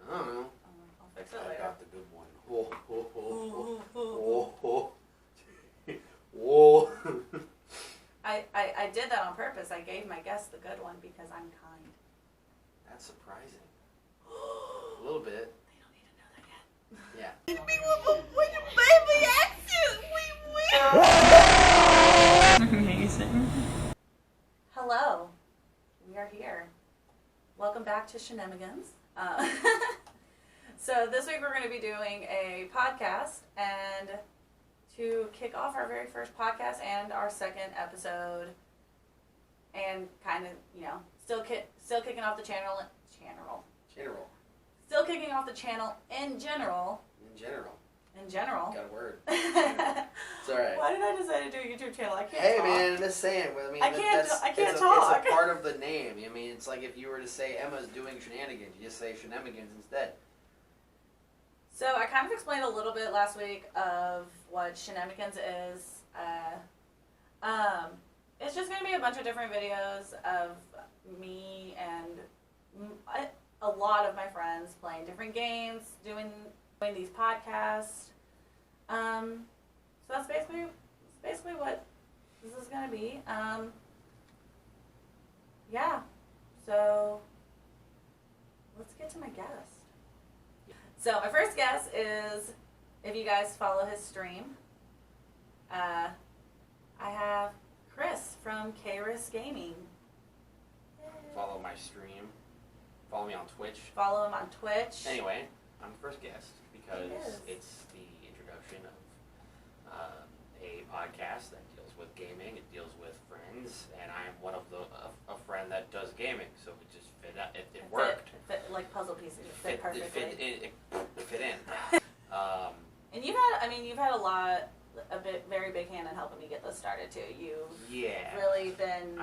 I don't know. I'll fix it later. I got the good one. Whoa. I did that on purpose. I gave my guest the good one because I'm kind. That's surprising. A little bit. They don't need to know that yet. Yeah. Amazing. Hello. We are here. Welcome back to Shenanigans. So this week we're going to be doing a podcast, and to kick off our very first podcast and our second episode, and kind of, still kicking off the channel. Still kicking off the channel in general. Got a word. It's alright. Why did I decide to do a YouTube channel? I can't Hey talk. man, I'm just saying. I mean, I can't talk. It's a part of the name. I mean, it's like if you were to say Emma's doing shenanigans, you just say shenanigans instead. So I kind of explained a little bit last week of what Shenanigans is. It's just going to be a bunch of different videos of me and a lot of my friends playing different games, doing these podcasts. So that's basically what this is going to be. Yeah. So let's get to my guest. So my first guess is, if you guys follow his stream, I have Chris from Kayris Gaming. Yay. Follow my stream. Follow me on Twitch. Follow him on Twitch. Anyway, I'm the first guest because Yes. it's the introduction of a podcast that deals with gaming. It deals with friends, and I'm one of a friend that does gaming, so it just fit. It worked. It fit like puzzle pieces. It fit perfectly. It fit in. And you've had a very big hand in helping me get this started too. You've really been.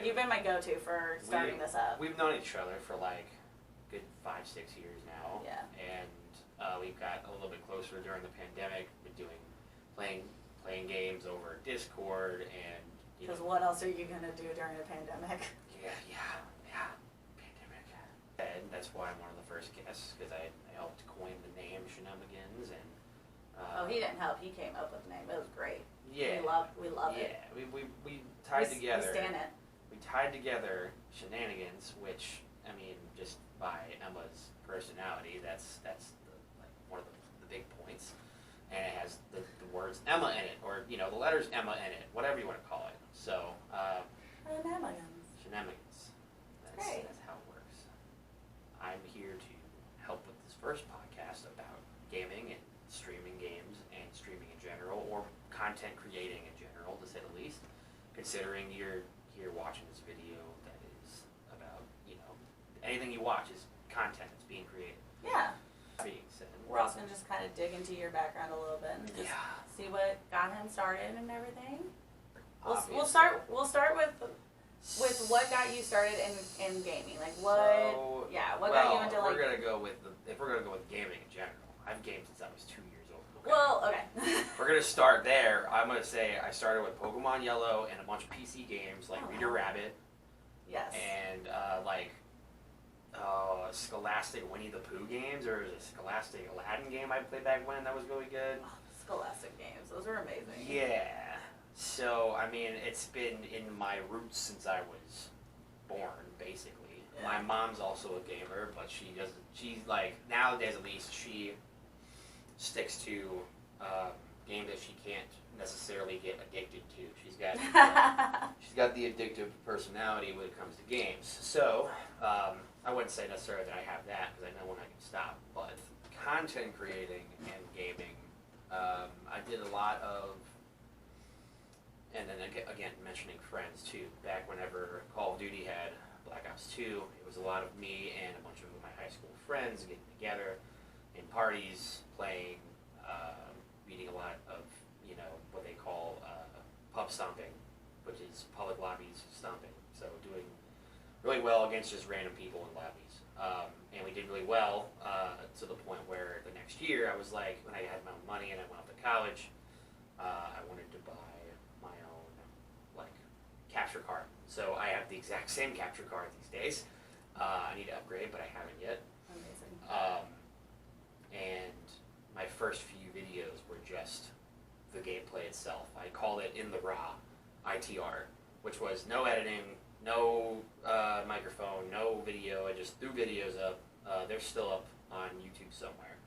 You've been my go-to for starting this up. We've known each other for like good 5-6 years now. Yeah. And we've got a little bit closer during the pandemic. We're playing games over Discord and. Because what else are you gonna do during a pandemic? Yeah. Pandemic. And that's why I'm one of the first guests, because I helped coin the name Shenanigans, and. He didn't help. He came up with the name. It was great. Yeah. We love it. Yeah, we tied together. We stand it. We tied together Shenanigans, which just by Emma's personality, that's one of the big points, and it has the words Emma in it, or the letters Emma in it, whatever you want to call it. So Shenanigans. That's how it works. I'm here to help with this first podcast about gaming and streaming games and streaming in general, or content creating in general, to say the least, considering you're here watching this video that is about, anything you watch is content that's being created. Yeah. Being said. We're also going to just kind of dig into your background a little bit and just see what got him started and everything. We'll start with what got you started in gaming. Like what got you into like... If we're gonna go with gaming in general, I've gamed since I was 2 years old. Okay? Well, okay. We're gonna start there. I'm gonna say I started with Pokemon Yellow and a bunch of PC games like Reader Rabbit. Yes. And Scholastic Winnie the Pooh games, or a Scholastic Aladdin game I played back when that was really good. Oh, Scholastic games, those were amazing. Yeah. So it's been in my roots since I was born, basically. Yeah. My mom's also a gamer, but she doesn't. She's like, nowadays at least, she sticks to games that she can't necessarily get addicted to. She's got the addictive personality when it comes to games. So I wouldn't say necessarily that I have that, because I know when I can stop. But content creating and gaming, I did a lot of. And then again, mentioning friends too. Back whenever Call of Duty had Black Ops 2, it was a lot of me and a bunch of my high school friends getting together in parties, playing, reading a lot of, what they call pub stomping, which is public lobbies stomping. So doing really well against just random people in lobbies. And we did really well to the point where the next year I was like, when I had my own money and I went off to college, I wanted to buy my own capture card. So I have the exact same capture card these days. I need to upgrade, but I haven't yet. Amazing. And my first few videos were just the gameplay itself. I called it In the Raw, ITR, which was no editing, no microphone, no video. I just threw videos up. They're still up on YouTube somewhere.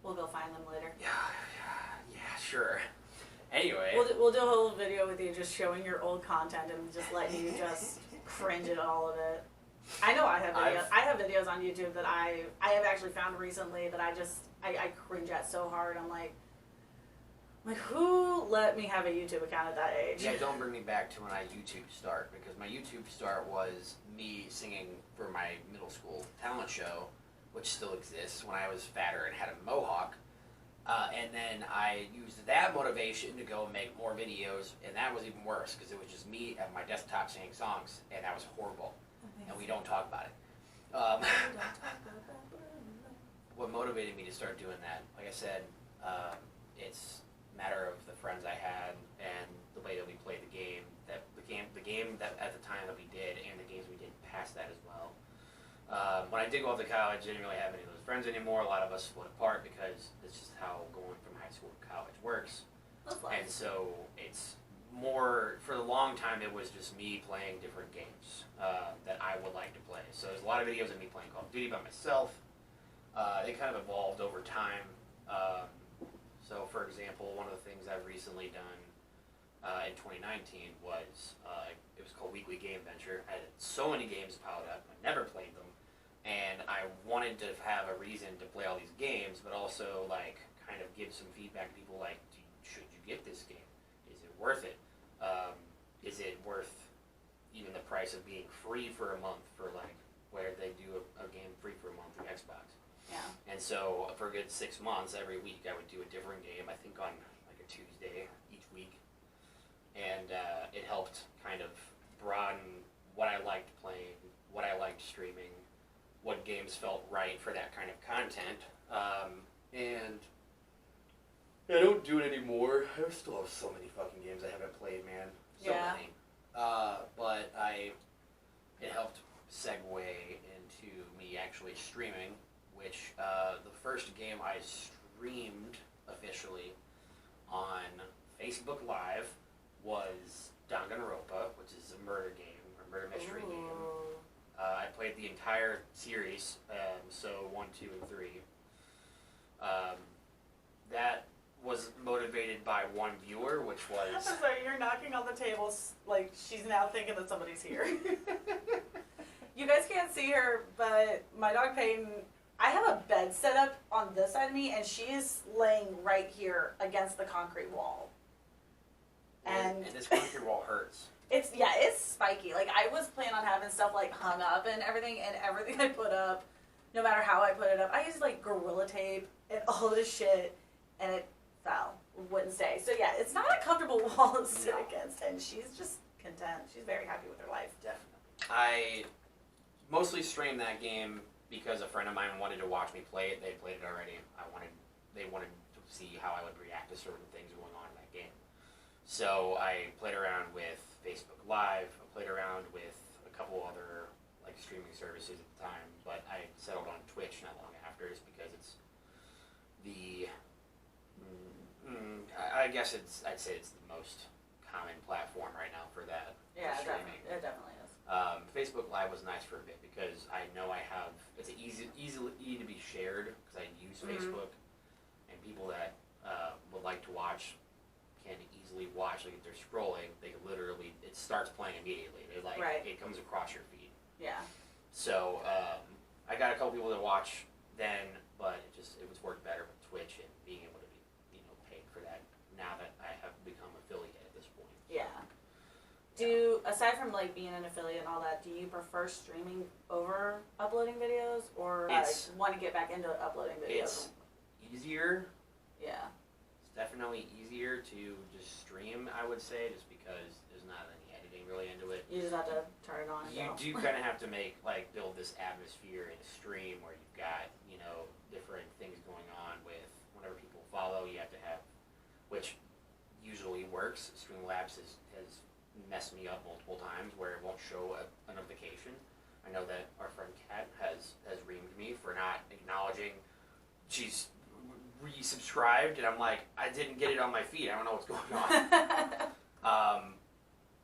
We'll go find them later. Yeah, sure. Anyway. We'll do a whole video with you just showing your old content and just letting you just cringe at all of it. I know I have videos. I have videos on YouTube that I have actually found recently that I cringe at so hard. I'm like, who let me have a YouTube account at that age? Yeah, don't bring me back to when I YouTube start, because my YouTube start was me singing for my middle school talent show, which still exists, when I was fatter and had a mohawk. And then I used that motivation to go make more videos, and that was even worse, because it was just me at my desktop singing songs, and that was horrible. And we don't talk about it. What motivated me to start doing that, like I said, it's a matter of the friends I had and the way that we played the game. The game that at the time that we did, and the games we did past that as well. When I did go off to college, I didn't really have any of those friends anymore. A lot of us split apart because it's just how going from high school to college works. And so it's more, for a long time, it was just me playing different games that I would like to play. So there's a lot of videos of me playing Call of Duty by myself. They kind of evolved over time. So for example, one of the things I've recently done in 2019 was, it was called Weekly Game Venture. I had so many games piled up, I never played them. And I wanted to have a reason to play all these games, but also like kind of give some feedback to people like, should you get this game? Is it worth it? Is it worth even the price of being free for a month for like, where they do a game free for a month through Xbox? Yeah. And so for a good 6 months, every week I would do a different game, I think on like a Tuesday each week. And it helped kind of broaden what I liked playing, what I liked streaming, what games felt right for that kind of content. And I don't do it anymore. I still have so many fucking games I haven't played, man. So many. But it helped segue into me actually streaming, which the first game I streamed officially on Facebook Live was Danganronpa, which is a murder game, or murder mystery game. I played the entire series, so 1, 2, and 3. That was motivated by one viewer, which was... I'm sorry, you're knocking on the tables like she's now thinking that somebody's here. You guys can't see her, but my dog Peyton, I have a bed set up on this side of me, and she is laying right here against the concrete wall. And this concrete wall hurts. It's spiky. Like, I was planning on having stuff, like, hung up and everything I put up, no matter how I put it up, I used, like, Gorilla Tape and all this shit, and it fell. Wouldn't stay. So, yeah, it's not a comfortable wall to sit against, and she's just content. She's very happy with her life. Definitely. I mostly streamed that game because a friend of mine wanted to watch me play it. They played it already. They wanted to see how I would react to certain things going on in that game. So I played around with Facebook Live. I played around with a couple other like streaming services at the time, but I settled on Twitch not long after, just because it's the I guess I'd say it's the most common platform right now for that. Yeah, for streaming. it definitely is. Facebook Live was nice for a bit because I know it's easy to be shared because I use Facebook, and people that would like to watch can easily watch. Like if they're scrolling, they can literally, it starts playing immediately. They're like, it comes across your feed. Yeah. So I got a couple people to watch then, but it was worked better with Twitch and being able to be paid for that now that I have become affiliate at this point. Yeah. Aside from like being an affiliate and all that, do you prefer streaming over uploading videos, or want to get back into uploading videos? It's easier. Yeah. It's definitely easier to just stream, I would say, just because there's not any editing really into it. You just have to turn it on and You go. do kind of have to build this atmosphere in a stream where you've got, different things going on with whenever people follow, you have to have, which usually works. Streamlabs has messed me up multiple times where it won't show a notification. I know that our friend Kat has reamed subscribed, and I'm like, I didn't get it on my feed. I don't know what's going on.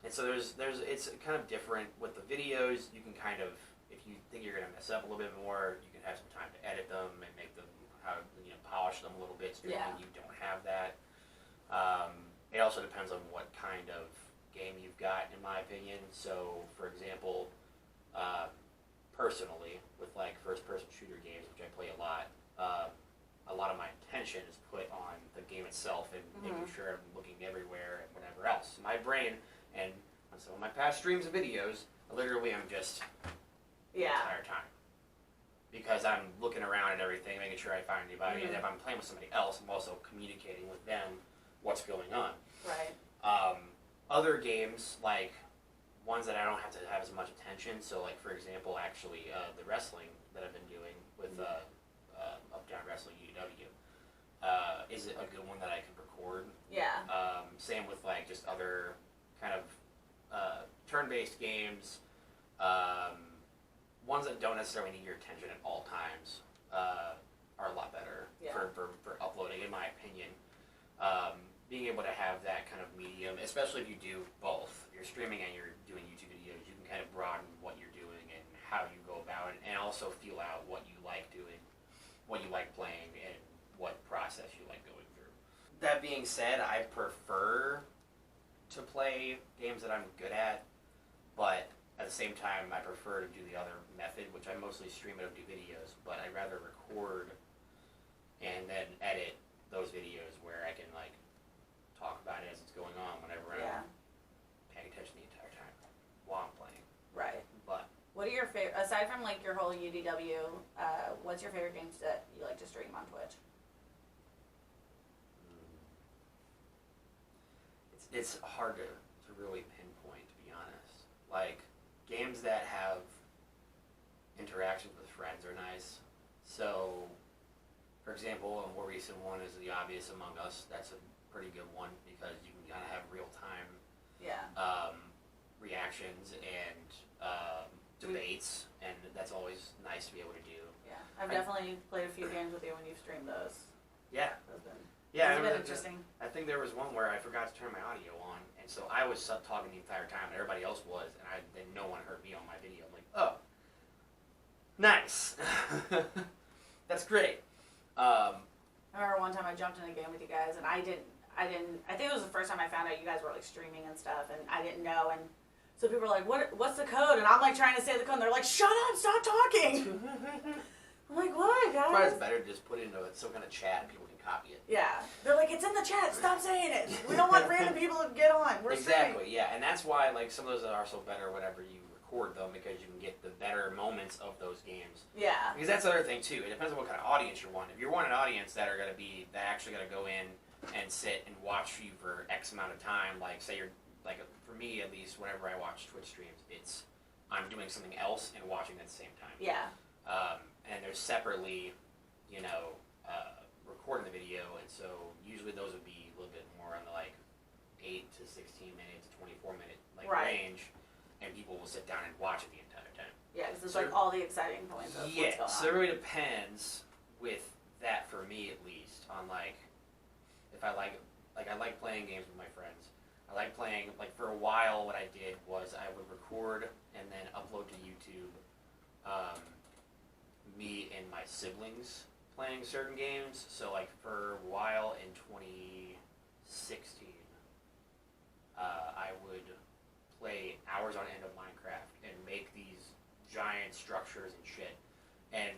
And so there's it's kind of different with the videos. You can kind of, if you think you're gonna mess up a little bit more, you can have some time to edit them and make them polish them a little bit. So you don't have that. It also depends on what kind of game you've got, in my opinion. So, for example, personally, with like first-person shooter games, which I play a lot of my attention is put on the game itself and making sure I'm looking everywhere and whatever else. My brain, and on some of my past streams and videos, literally I'm just the entire time. Because I'm looking around and everything, making sure I find anybody, and if I'm playing with somebody else, I'm also communicating with them what's going on. Right. Other games, like ones that I don't have to have as much attention, so like for example, actually the wrestling that I've been doing with Up Down Wrestling UW is a good one that I can record. Yeah. Same with like just other kind of turn-based games. Ones that don't necessarily need your attention at all times are a lot better for uploading, in my opinion. Being able to have that kind of medium, especially if you do both, you're streaming and you're doing YouTube videos, you can kind of broaden what you're doing and how you go about it, and also feel out what you like doing, what you like playing, and what process you like going through. That being said, I prefer to play games that I'm good at, but at the same time, I prefer to do the other method, which I mostly stream and do videos, but I'd rather record and then edit those videos where I can like talk about it as it's going on whenever I'm paying attention the entire time while I'm playing. Right. But what are your favorite, aside from like your whole UDW, what's your favorite games that you like to stream on Twitch? It's hard to really pinpoint, to be honest. Like, games that have interactions with friends are nice. So, for example, a more recent one is the obvious Among Us. That's a pretty good one because you can kind of have real-time reactions and debates, and that's always nice to be able to do. Yeah, I've definitely played a few games with you when you've streamed those. Yeah. Those been, yeah, it's been interesting. I think there was one where I forgot to turn my audio on, and so I was talking the entire time, and everybody else was, and then no one heard me on my video. I'm like, oh, nice. That's great. I remember one time I jumped in a game with you guys, and I think it was the first time I found out you guys were like streaming and stuff, and I didn't know, and so people were like, what's the code? And I'm like trying to say the code, and they're like, shut up, stop talking. I'm like, what, guys? Probably it's better to just put it into some kind of chat and people can copy it. Yeah. They're like, it's in the chat, stop saying it. We don't want random people to get on. We're exactly, streaming. yeah, and that's why like some of those are so better whenever you record them, because you can get the better moments of those games. Yeah. Because that's the other thing too. It depends on what kind of audience you want. If you want an audience that are actually gonna go in and sit and watch you for X amount of time, like say you're like for me at least, whenever I watch Twitch streams, I'm doing something else and watching at the same time. Yeah. And there's separately, recording the video, and so usually those would be a little bit more on the like 8 to 16 minute to 24 minute range, and people will sit down and watch it the entire time. Yeah, because it's like all the exciting points of what's going on. So it really depends with that for me at least on like if I like playing games with my friends. I like playing, like for a while what I did was I would record and then upload to YouTube me and my siblings playing certain games. So like for a while in 2016, I would play hours on end of Minecraft and make these giant structures and shit and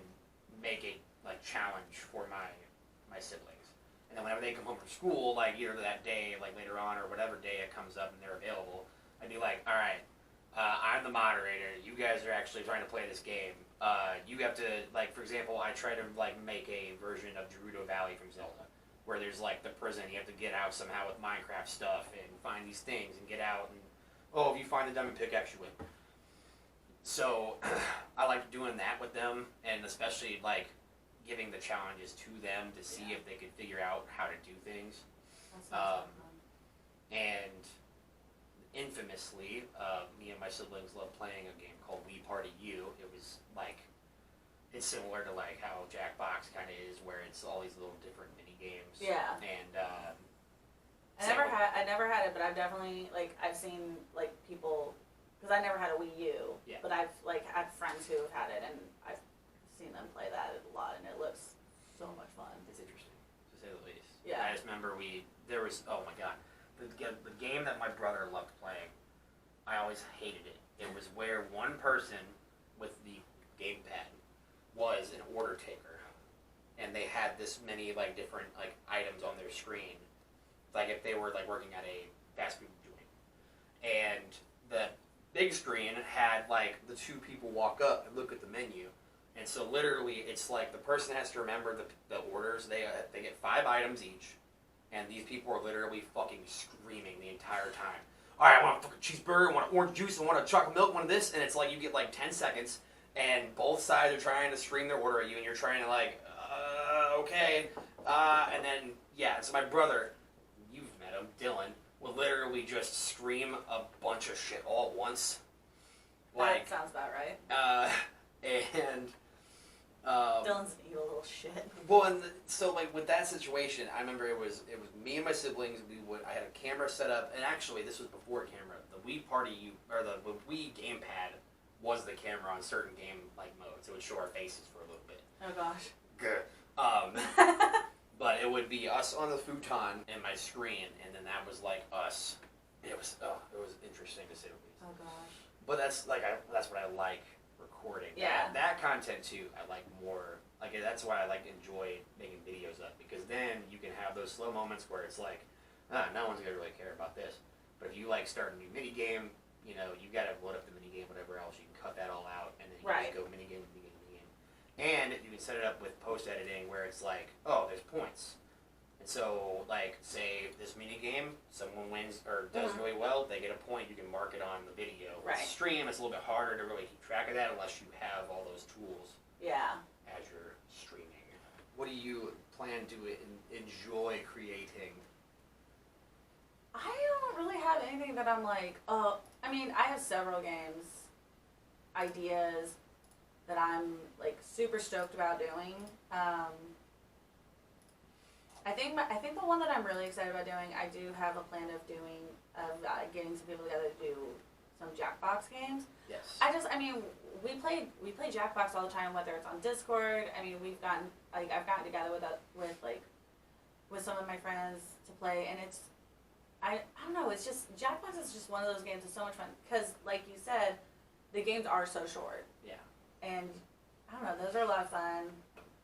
make a like challenge for my siblings. And then whenever they come home from school, like either that day, like later on, or whatever day it comes up and they're available, I'd be like, all right, I'm the moderator. You guys are actually trying to play this game. You have to, like, for example, I try to like make a version of Gerudo Valley from Zelda, where there's like the prison. You have to get out somehow with Minecraft stuff and find these things and get out. And oh, if you find the diamond pickaxe, you win. So I like doing that with them, and especially like giving the challenges to them to see if they could figure out how to do things. And infamously, me and my siblings love playing a game called We Party You. It was like it's similar to like how Jackbox kind of is, where it's all these little different mini games. Yeah. And I never had it, but I've definitely like I've seen like people because I never had a Wii U. Yeah. But I've like had friends who have had it, and I've seen them play that a lot, and it looks so much fun. It's interesting, to say the least. Yeah. I just remember there was, oh my god, the game that my brother loved playing, I always hated it. It was where one person with the gamepad was an order taker, and they had this many like different like items on their screen, like if they were like working at a fast food joint, and the big screen had like the two people walk up and look at the menu. And so literally, it's like the person has to remember the orders. They get 5 items each, and these people are literally fucking screaming the entire time. All right, I want a fucking cheeseburger, I want orange juice, I want a chocolate milk, I want this, and it's like you get like 10 seconds, and both sides are trying to scream their order at you, and you're trying to like, okay, and then yeah. So my brother, you've met him, Dylan, will literally just scream a bunch of shit all at once. Like, that sounds about right. And Dylan's an evil little shit. well, and so like with that situation, I remember it was me and my siblings. I had a camera set up, and actually this was before a camera. The Wii the Wii gamepad was the camera on certain game like modes. It would show our faces for a little bit. Oh gosh. Good. But it would be us on the futon and my screen, and then that was like us. It was interesting to say the least. Oh gosh. But that's what I like recording. Yeah. That content too, I like more. Like that's why I like enjoy making videos up, because then you can have those slow moments where it's like, no one's gonna really care about this. But if you like start a new mini game, you know, you gotta load up the mini game, whatever else, you can cut that all out, and then you just go mini game. And you can set it up with post editing where it's like, oh, there's points. And so, like, say this mini game, someone wins or does really well, they get a point. You can mark it on the video. Right. With stream, it's a little bit harder to really keep track of that unless you have all those tools. Yeah. As you're streaming. What do you plan to enjoy creating? I don't really have anything that I'm like, oh, I mean, I have several games, ideas that I'm like super stoked about doing. I think the one that I'm really excited about doing, I do have a plan of getting some people together to do some Jackbox games. Yes. We play Jackbox all the time, whether it's on Discord. I mean, I've gotten together with some of my friends to play, and it's, I don't know, it's just, Jackbox is just one of those games that's so much fun, because like you said, the games are so short. Yeah. And, I don't know, those are a lot of fun.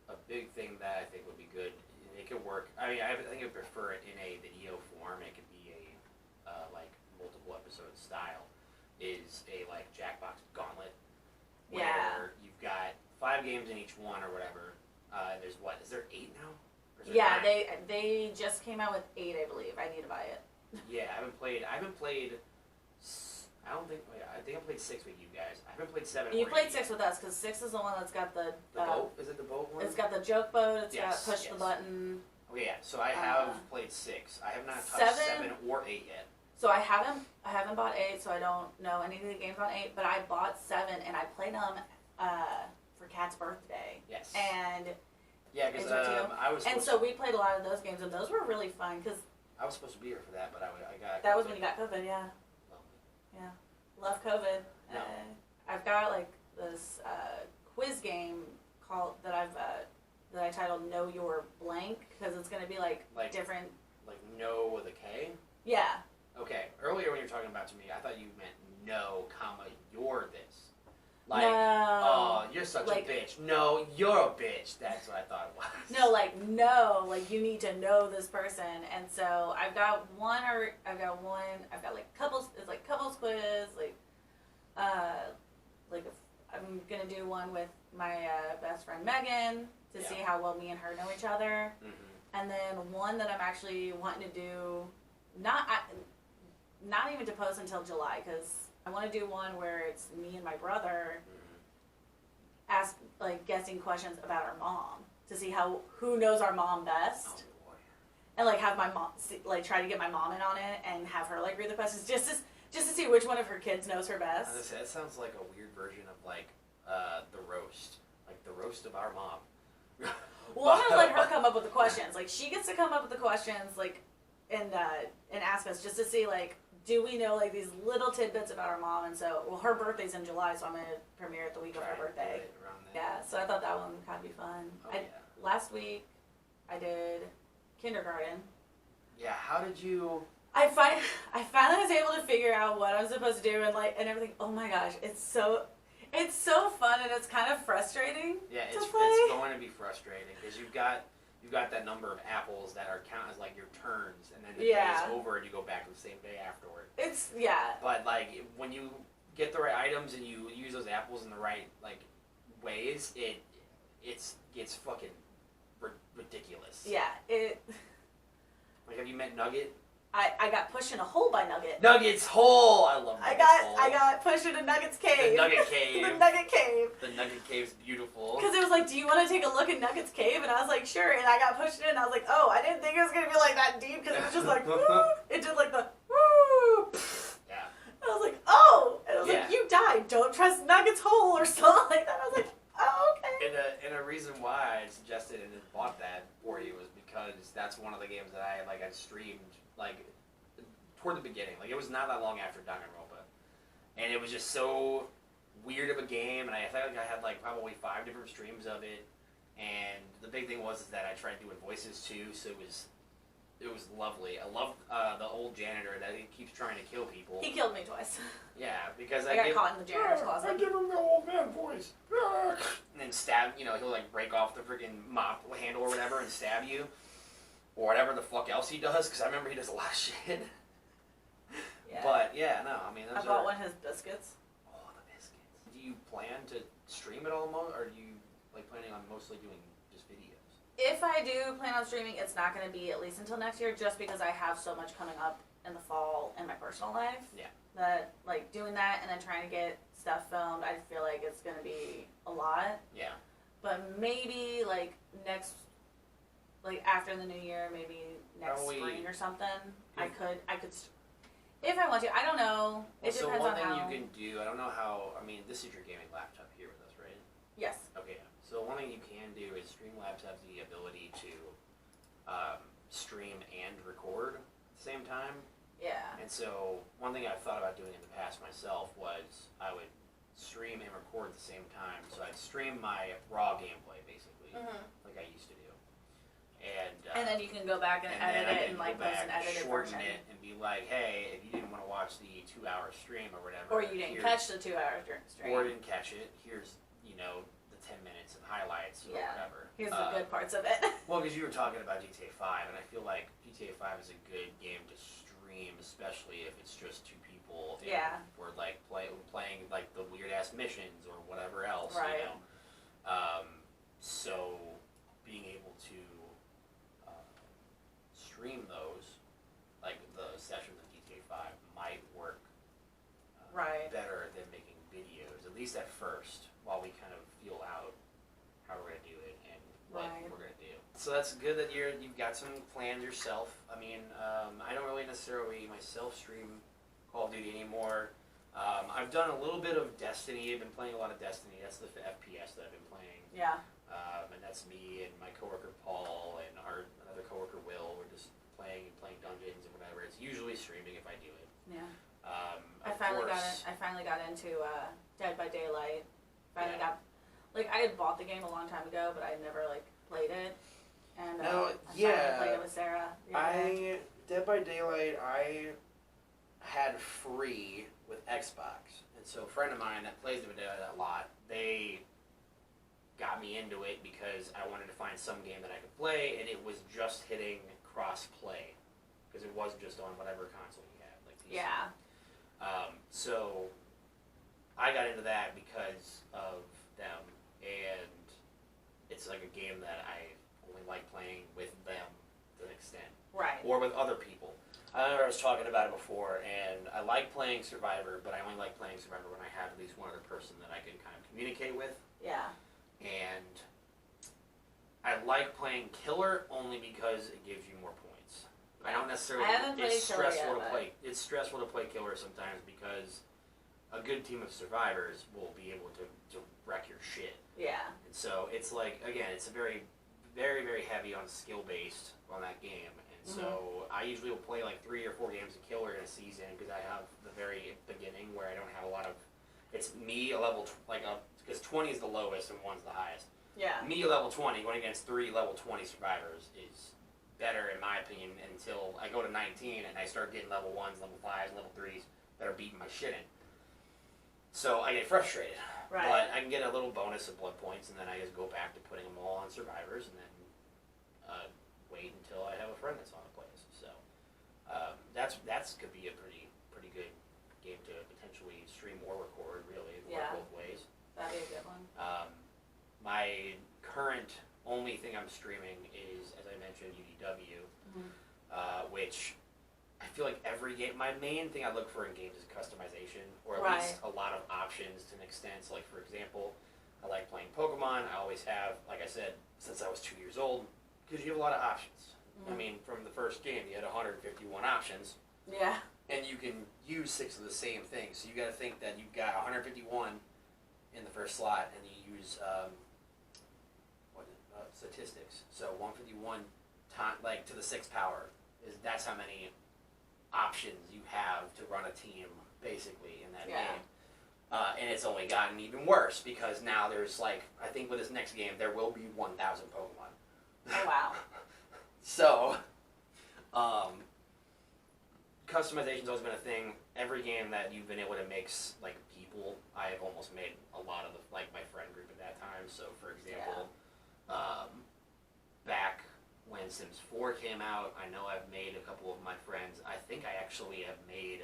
A big thing that I think would be good, it could work, I think I prefer it in a video form, it could be a, like, multiple episode style, is a, like, Jackbox gauntlet, where you've got 5 games in each one or whatever. There's what, is there 8 now? Yeah, 9? they just came out with 8, I believe. I need to buy it. Yeah, I haven't played, I think I played 6 with you guys. I haven't played 7. You played 6 with us, because 6 is the one that's got the boat? Is it the boat one? It's got the joke boat, it's got Yes, push the button. Oh yeah, so I have played 6. I have not touched 7 or 8 yet. So I haven't bought 8, so I don't know any of the games on 8, but I bought 7, and I played them for Kat's birthday. Yes. And yeah, because I was. And so we played a lot of those games, and those were really fun, because I was supposed to be here for that, but I got. That was when you got COVID, yeah. Yeah, love COVID. No. I've got like this quiz game that I titled "Know Your Blank" because it's gonna be like different. Like no with a K. Yeah. Okay. Earlier when you were talking about to me, I thought you meant no, comma you're this. Like, no. Oh, you're such a bitch. No, you're a bitch. That's what I thought it was. No, like you need to know this person, and so I've got like couples. It's like couples quiz. I'm gonna do one with my best friend Megan to see how well me and her know each other, and then one that I'm actually wanting to do, not even to post until July, because I want to do one where it's me and my brother guessing questions about our mom to see who knows our mom best. Oh boy. And have my mom try to get my mom in on it and have her read the questions just to see which one of her kids knows her best. That sounds like a weird version of the roast. Like the roast of our mom. Well, I'm gonna let her come up with the questions. Like, she gets to come up with the questions, like, and ask us just to see, like, do we know, like, these little tidbits about our mom? And so, well, her birthday's in July, so I'm gonna premiere it the week of her birthday. Yeah, so I thought that one would kind of be fun. Oh, Last week, I did kindergarten. Yeah, how did you... I finally was able to figure out what I was supposed to do and everything. Oh my gosh, it's so fun and it's kind of frustrating. Yeah, it's going to be frustrating because you've got that number of apples that are counted as like your turns, and then the day's over and you go back to the same day afterward. But like when you get the right items and you use those apples in the right like ways, it's fucking ridiculous. Yeah, Like, have you met Nugget? I got pushed in a hole by Nugget. Nugget's hole! I love Nugget's hole. I got pushed into Nugget's cave. The Nugget cave. The Nugget cave. The Nugget cave's beautiful. Because it was like, do you want to take a look at Nugget's cave? And I was like, sure. And I got pushed in and I was like, oh, I didn't think it was going to be like that deep because it was just like, woo. It did like the, woo. Yeah. And I was like, oh. And I was like, you died. Don't trust Nugget's hole or something like that. I was like, oh, okay. And a reason why I suggested and bought that for you was because that's one of the games that I streamed like toward the beginning. Like, it was not that long after Danganronpa, and it was just so weird of a game. And I felt like I had like probably 5 different streams of it. And the big thing was that I tried doing voices too, so it was lovely. I loved the old janitor that he keeps trying to kill people. He killed me twice. Yeah, because I got caught in the janitor's closet. I give him the old man voice. And then stab, he'll like break off the freaking mop handle or whatever and stab you. Or whatever the fuck else he does, because I remember he does a lot of shit. Yeah. But, yeah, no, I mean, those I bought one of his biscuits. Oh, the biscuits. Do you plan to stream it all, or are you, like, planning on mostly doing just videos? If I do plan on streaming, it's not going to be at least until next year, just because I have so much coming up in the fall in my personal life. Yeah. That, like, doing that and then trying to get stuff filmed, I feel like it's going to be a lot. Yeah. But maybe, like, after the new year, maybe next spring or something, I could, if I want to. I don't know. It depends on how. So one thing you can do, I don't know how, I mean, this is your gaming laptop here with us, right? Yes. Okay, so one thing you can do is Streamlabs have the ability to stream and record at the same time. Yeah. And so one thing I've thought about doing in the past myself was I would stream and record at the same time. So I'd stream my raw gameplay, basically, like I used to do. And then you can go back and edit it and like post an edited version. It and be like, hey, if you didn't want to watch the 2-hour stream or whatever, or you didn't catch the 2-hour stream, or didn't catch it, here's the 10 minutes of highlights or whatever. Here's the good parts of it. Well, because you were talking about GTA 5, and I feel like GTA 5 is a good game to stream, especially if it's just 2 people. And we're like playing like the weird ass missions or whatever else. Right. So being able to stream those, like the sessions of GTA 5, might work better than making videos, at least at first, while we kind of feel out how we're going to do it and what we're going to do. So that's good that you've got some plans yourself. I mean, I don't really necessarily myself stream Call of Duty anymore. I've done a little bit of Destiny. I've been playing a lot of Destiny. That's the FPS that I've been playing. Yeah. And that's me and my coworker Paul and another coworker Will. We're just playing dungeons and whatever. It's usually streaming if I do it. Yeah. I finally got into Dead by Daylight. I had bought the game a long time ago, but I never like played it. And I finally played it with Sarah. Dead by Daylight I had free with Xbox, and so a friend of mine that plays Dead by Daylight a lot, they got me into it because I wanted to find some game that I could play, and it was just hitting cross-play, because it wasn't just on whatever console you had, like PC. Yeah. So I got into that because of them, and it's like a game that I only like playing with them to an extent. Right. Or with other people. I remember I was talking about it before, and I like playing Survivor, but I only like playing Survivor when I have at least one other person that I can kind of communicate with. Yeah. And I like playing Killer only because it gives you more points. I don't necessarily. It's stressful to play Killer sometimes because a good team of survivors will be able to wreck your shit. Yeah. And so it's like, again, it's a very, very, very heavy on skill based on that game. And so I usually will play like 3 or 4 games of killer in a season because I have the very beginning where I don't have a lot of. It's me a level because 20 is the lowest and 1's the highest. Yeah. Me a level 20 going against 3 level 20 survivors is better in my opinion until I go to 19 and I start getting level 1s, level 5s, level 3s that are beating my shit in. So I get frustrated. Right. But I can get a little bonus of blood points and then I just go back to putting them all on survivors and then wait until I have a friend that's on the place. So that's could be a pretty good game to potentially stream or record. Really, work both ways. That'd be a good one. My current only thing I'm streaming is, as I mentioned, UDW, which I feel like every game. My main thing I look for in games is customization, or at least a lot of options to an extent. So, like for example, I like playing Pokemon. I always have, like I said, since I was 2 years old. Because you have a lot of options. I mean, from the first game, you had 151 options. Yeah. And you can use 6 of the same things. So you got to think that you've got 151 in the first slot, and you use statistics. So 151 to the 6th power that's how many options you have to run a team basically in that game. And it's only gotten even worse because now there's I think with this next game there will be 1,000 Pokemon. Oh wow. So, customization's always been a thing. Every game that you've been able to mix people, I have almost made a lot of my friend group at that time. So, for example, back when Sims 4 came out, I know I've made a couple of my friends. I think I actually have made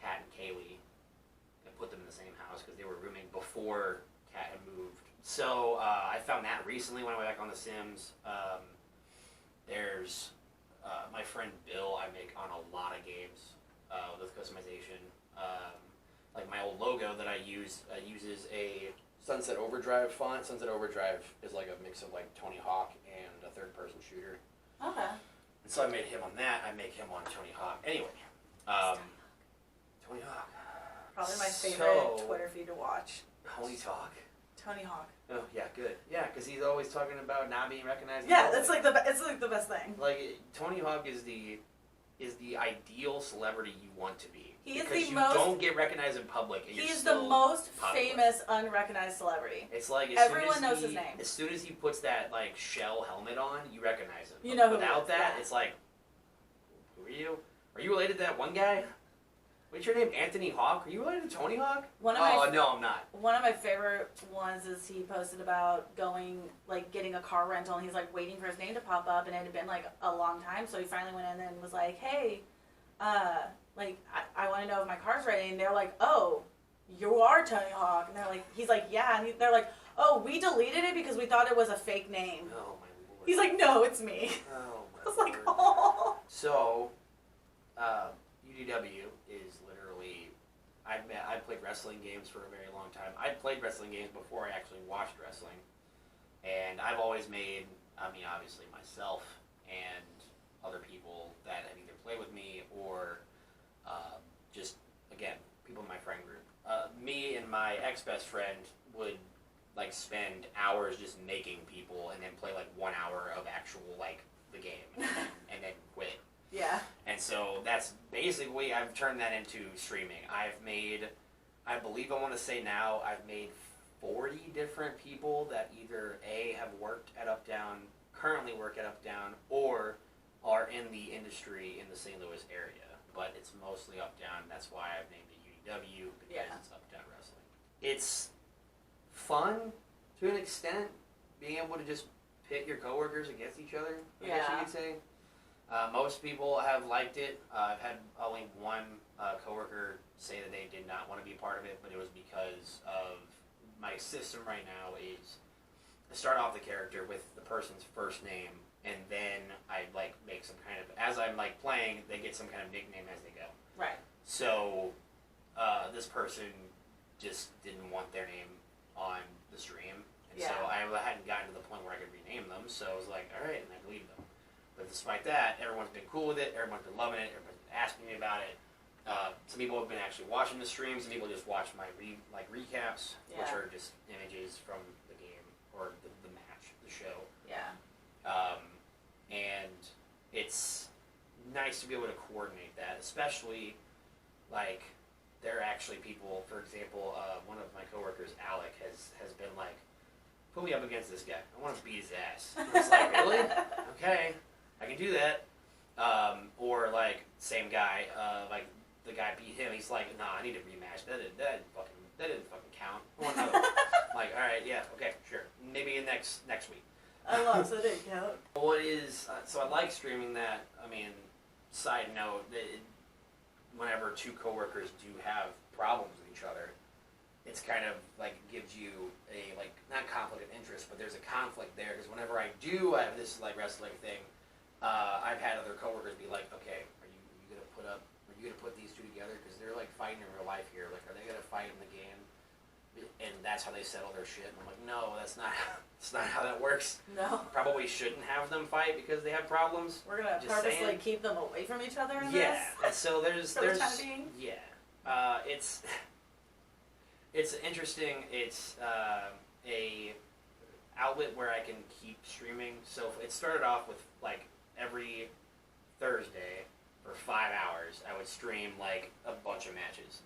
Kat and Kaylee and put them in the same house because they were rooming before Kat had moved. So I found that recently when I went back on The Sims. There's my friend Bill I make on a lot of games with customization. Like my old logo that I use uses a Sunset Overdrive font. Sunset Overdrive is like a mix of Tony Hawk and a third-person shooter. Okay. And so I made him on that. I make him on Tony Hawk. Anyway, Tony Hawk. Probably my favorite Twitter feed to watch. Tony Hawk. Tony Hawk. Oh yeah, good. Yeah, because he's always talking about not being recognized. Yeah, that's it's the best thing. Tony Hawk is the ideal celebrity you want to be. He is because the you most. Don't get recognized in public. And He's you're the most popular. famous unrecognized celebrity. It's like everyone knows his name. As soon as he puts that shell helmet on, you recognize him. You know who. Without that, it's like, who are you? Are you related to that one guy? What's your name? Anthony Hawk? Are you related to Tony Hawk? No, I'm not. One of my favorite ones is he posted about getting a car rental, and he's waiting for his name to pop up, and it had been a long time, so he finally went in and was like, hey, I want to know if my car's ready, and they're like, oh, you are Tony Hawk, and they're like, he's like, yeah, and they're like, oh, we deleted it because we thought it was a fake name. Oh my lord. He's like, no, it's me. Oh my I was like, lord. oh. So, UDW is literally, I played wrestling games for a very long time. I played wrestling games before I actually watched wrestling. And I've always made, obviously myself and other people that have either played with me or just, again, people in my friend group. Me and my ex-best friend would spend hours just making people and then play 1 hour of actual the game and then quit. Yeah. And so that's basically, I've turned that into streaming. I've made, I believe I want to say now, I've made 40 different people that either A, have worked at Updown, currently work at Updown, or are in the industry in the St. Louis area. But it's mostly Updown. That's why I've named it UDW, because it's Updown Wrestling. It's fun to an extent, being able to just pit your coworkers against each other, I guess you could say. Most people have liked it. I've had only one coworker say that they did not want to be a part of it, but it was because of my system right now is I start off the character with the person's first name, and then I make some kind of, as I'm playing, they get some kind of nickname as they go. Right. So this person just didn't want their name on the stream, and so I hadn't gotten to the point where I could rename them. So I was like, all right, and I deleted them. But despite that, everyone's been cool with it. Everyone's been loving it. Everyone's been asking me about it. Some people have been actually watching the streams. Some people just watch my recaps, which are just images from the game or the nice to be able to coordinate that, especially like there are actually people. For example, one of my coworkers, Alec, has been like, put me up against this guy. I want to beat his ass. And I was like, really? Okay, I can do that. Or like same guy, like the guy beat him. He's like, nah, I need a rematch. That didn't fucking count. I want another one. I'm like, all right, yeah, okay, sure. Maybe next week. I lost, so it didn't count. What is so I like streaming that. I mean, side note, whenever two coworkers do have problems with each other, it's kind of like gives you a like not conflict of interest, but there's a conflict there because whenever I have this like wrestling thing, I've had other coworkers be like, okay, are you gonna put these two together because they're like fighting in real life here? Like, are they gonna fight in the game? And that's how they settle their shit. And I'm like, no, that's not how that works. No. Probably shouldn't have them fight because they have problems. We're gonna Just purposely saying. keep them away from each other in Yeah, this? and so there's For the time being? yeah, it's interesting. It's a outlet where I can keep streaming. So it started off with like every Thursday for 5 hours, I would stream like a bunch of matches.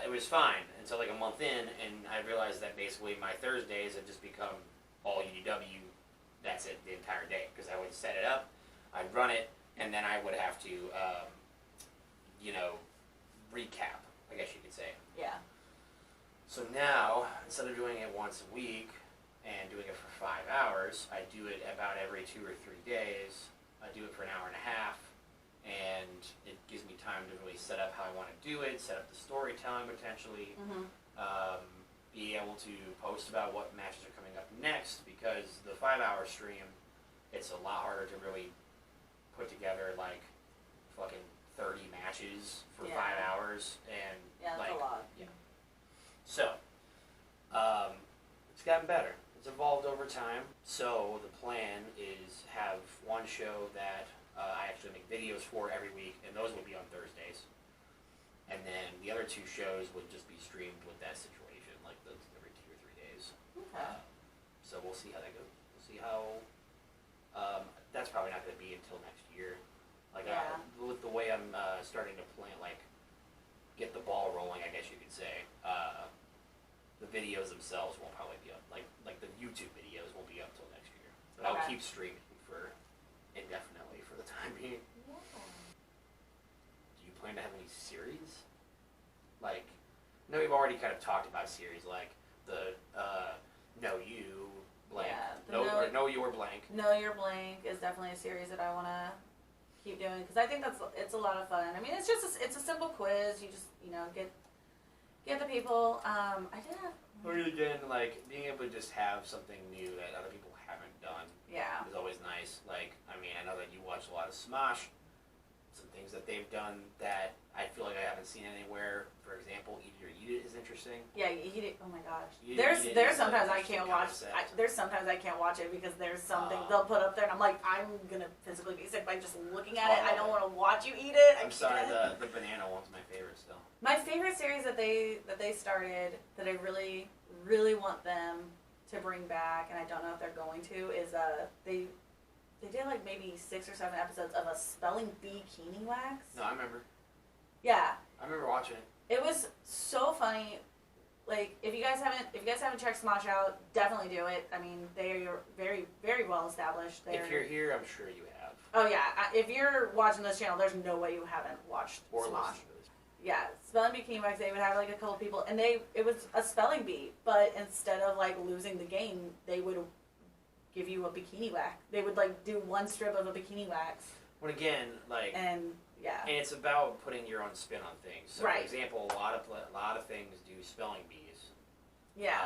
It was fine until like a month in, and I realized that basically my Thursdays had just become all UDW. That's it, the entire day, because I would set it up, I'd run it, and then I would have to, recap, I guess you could say. Yeah. So now, instead of doing it once a week and doing it for 5 hours, I do it about every 2 or 3 days. I do it for an hour and a half, and it gives me time to really set up how I want to do it, set up the storytelling potentially, be able to post about what matches are coming up next, because the 5-hour stream, it's a lot harder to really put together like fucking 30 matches for 5 hours, and that's like, a lot. yeah. So, it's gotten better. It's evolved over time. So the plan is have one show that I actually make videos for every week, and those will be on Thursdays. And then the other 2 shows would just be streamed with that situation, like those every 2 or 3 days. Okay. So we'll see how that goes. We'll see how. That's probably not going to be until next year. Like with the way I'm starting to plan, like get the ball rolling, I guess you could say. The videos themselves won't probably be up. Like the YouTube videos won't be up till next year. But I'll keep streaming for indefinitely for the time being. Yeah. Do you plan to have any series? Like, no, we've already kind of talked about series like the Know You blank. Yeah, Know Your blank. Know Your Blank is definitely a series that I want to keep doing because I think it's a lot of fun. I mean, it's a simple quiz. You just get the people. I did have. Or again, like being able to just have something new that other people haven't done. Yeah. Is always nice. Like, I mean, I know that you watch a lot of Smosh. Some things that they've done that I feel like I haven't seen anywhere. For example, Eat It or Eat It is interesting. Yeah, Eat It. Oh my gosh. Eat It There's is sometimes an I can't interesting watch. concept. There's sometimes I can't watch it because there's something they'll put up there and I'm like, I'm gonna physically be sick by just looking at it. I don't want to watch you eat it. I'm sorry, the banana one's my favorite still. My favorite series that they started that I really want them to bring back, and I don't know if they're going to, is they did like maybe 6 or 7 episodes of a spelling bee bikini wax. No, I remember. Yeah. I remember watching it. It was so funny. Like if you guys haven't checked Smosh out, definitely do it. I mean, they are very, very well established. If you're here, I'm sure you have. Oh yeah, if you're watching this channel, there's no way you haven't watched Or Smosh. listened to this. Yeah, spelling bee bikini wax. They would have like a couple people, and it was a spelling bee, but instead of like losing the game, they would give you a bikini wax. They would like do one strip of a bikini wax. When again, like, and yeah, and it's about putting your own spin on things. So, right. For example, a lot of things do spelling bees. Yeah.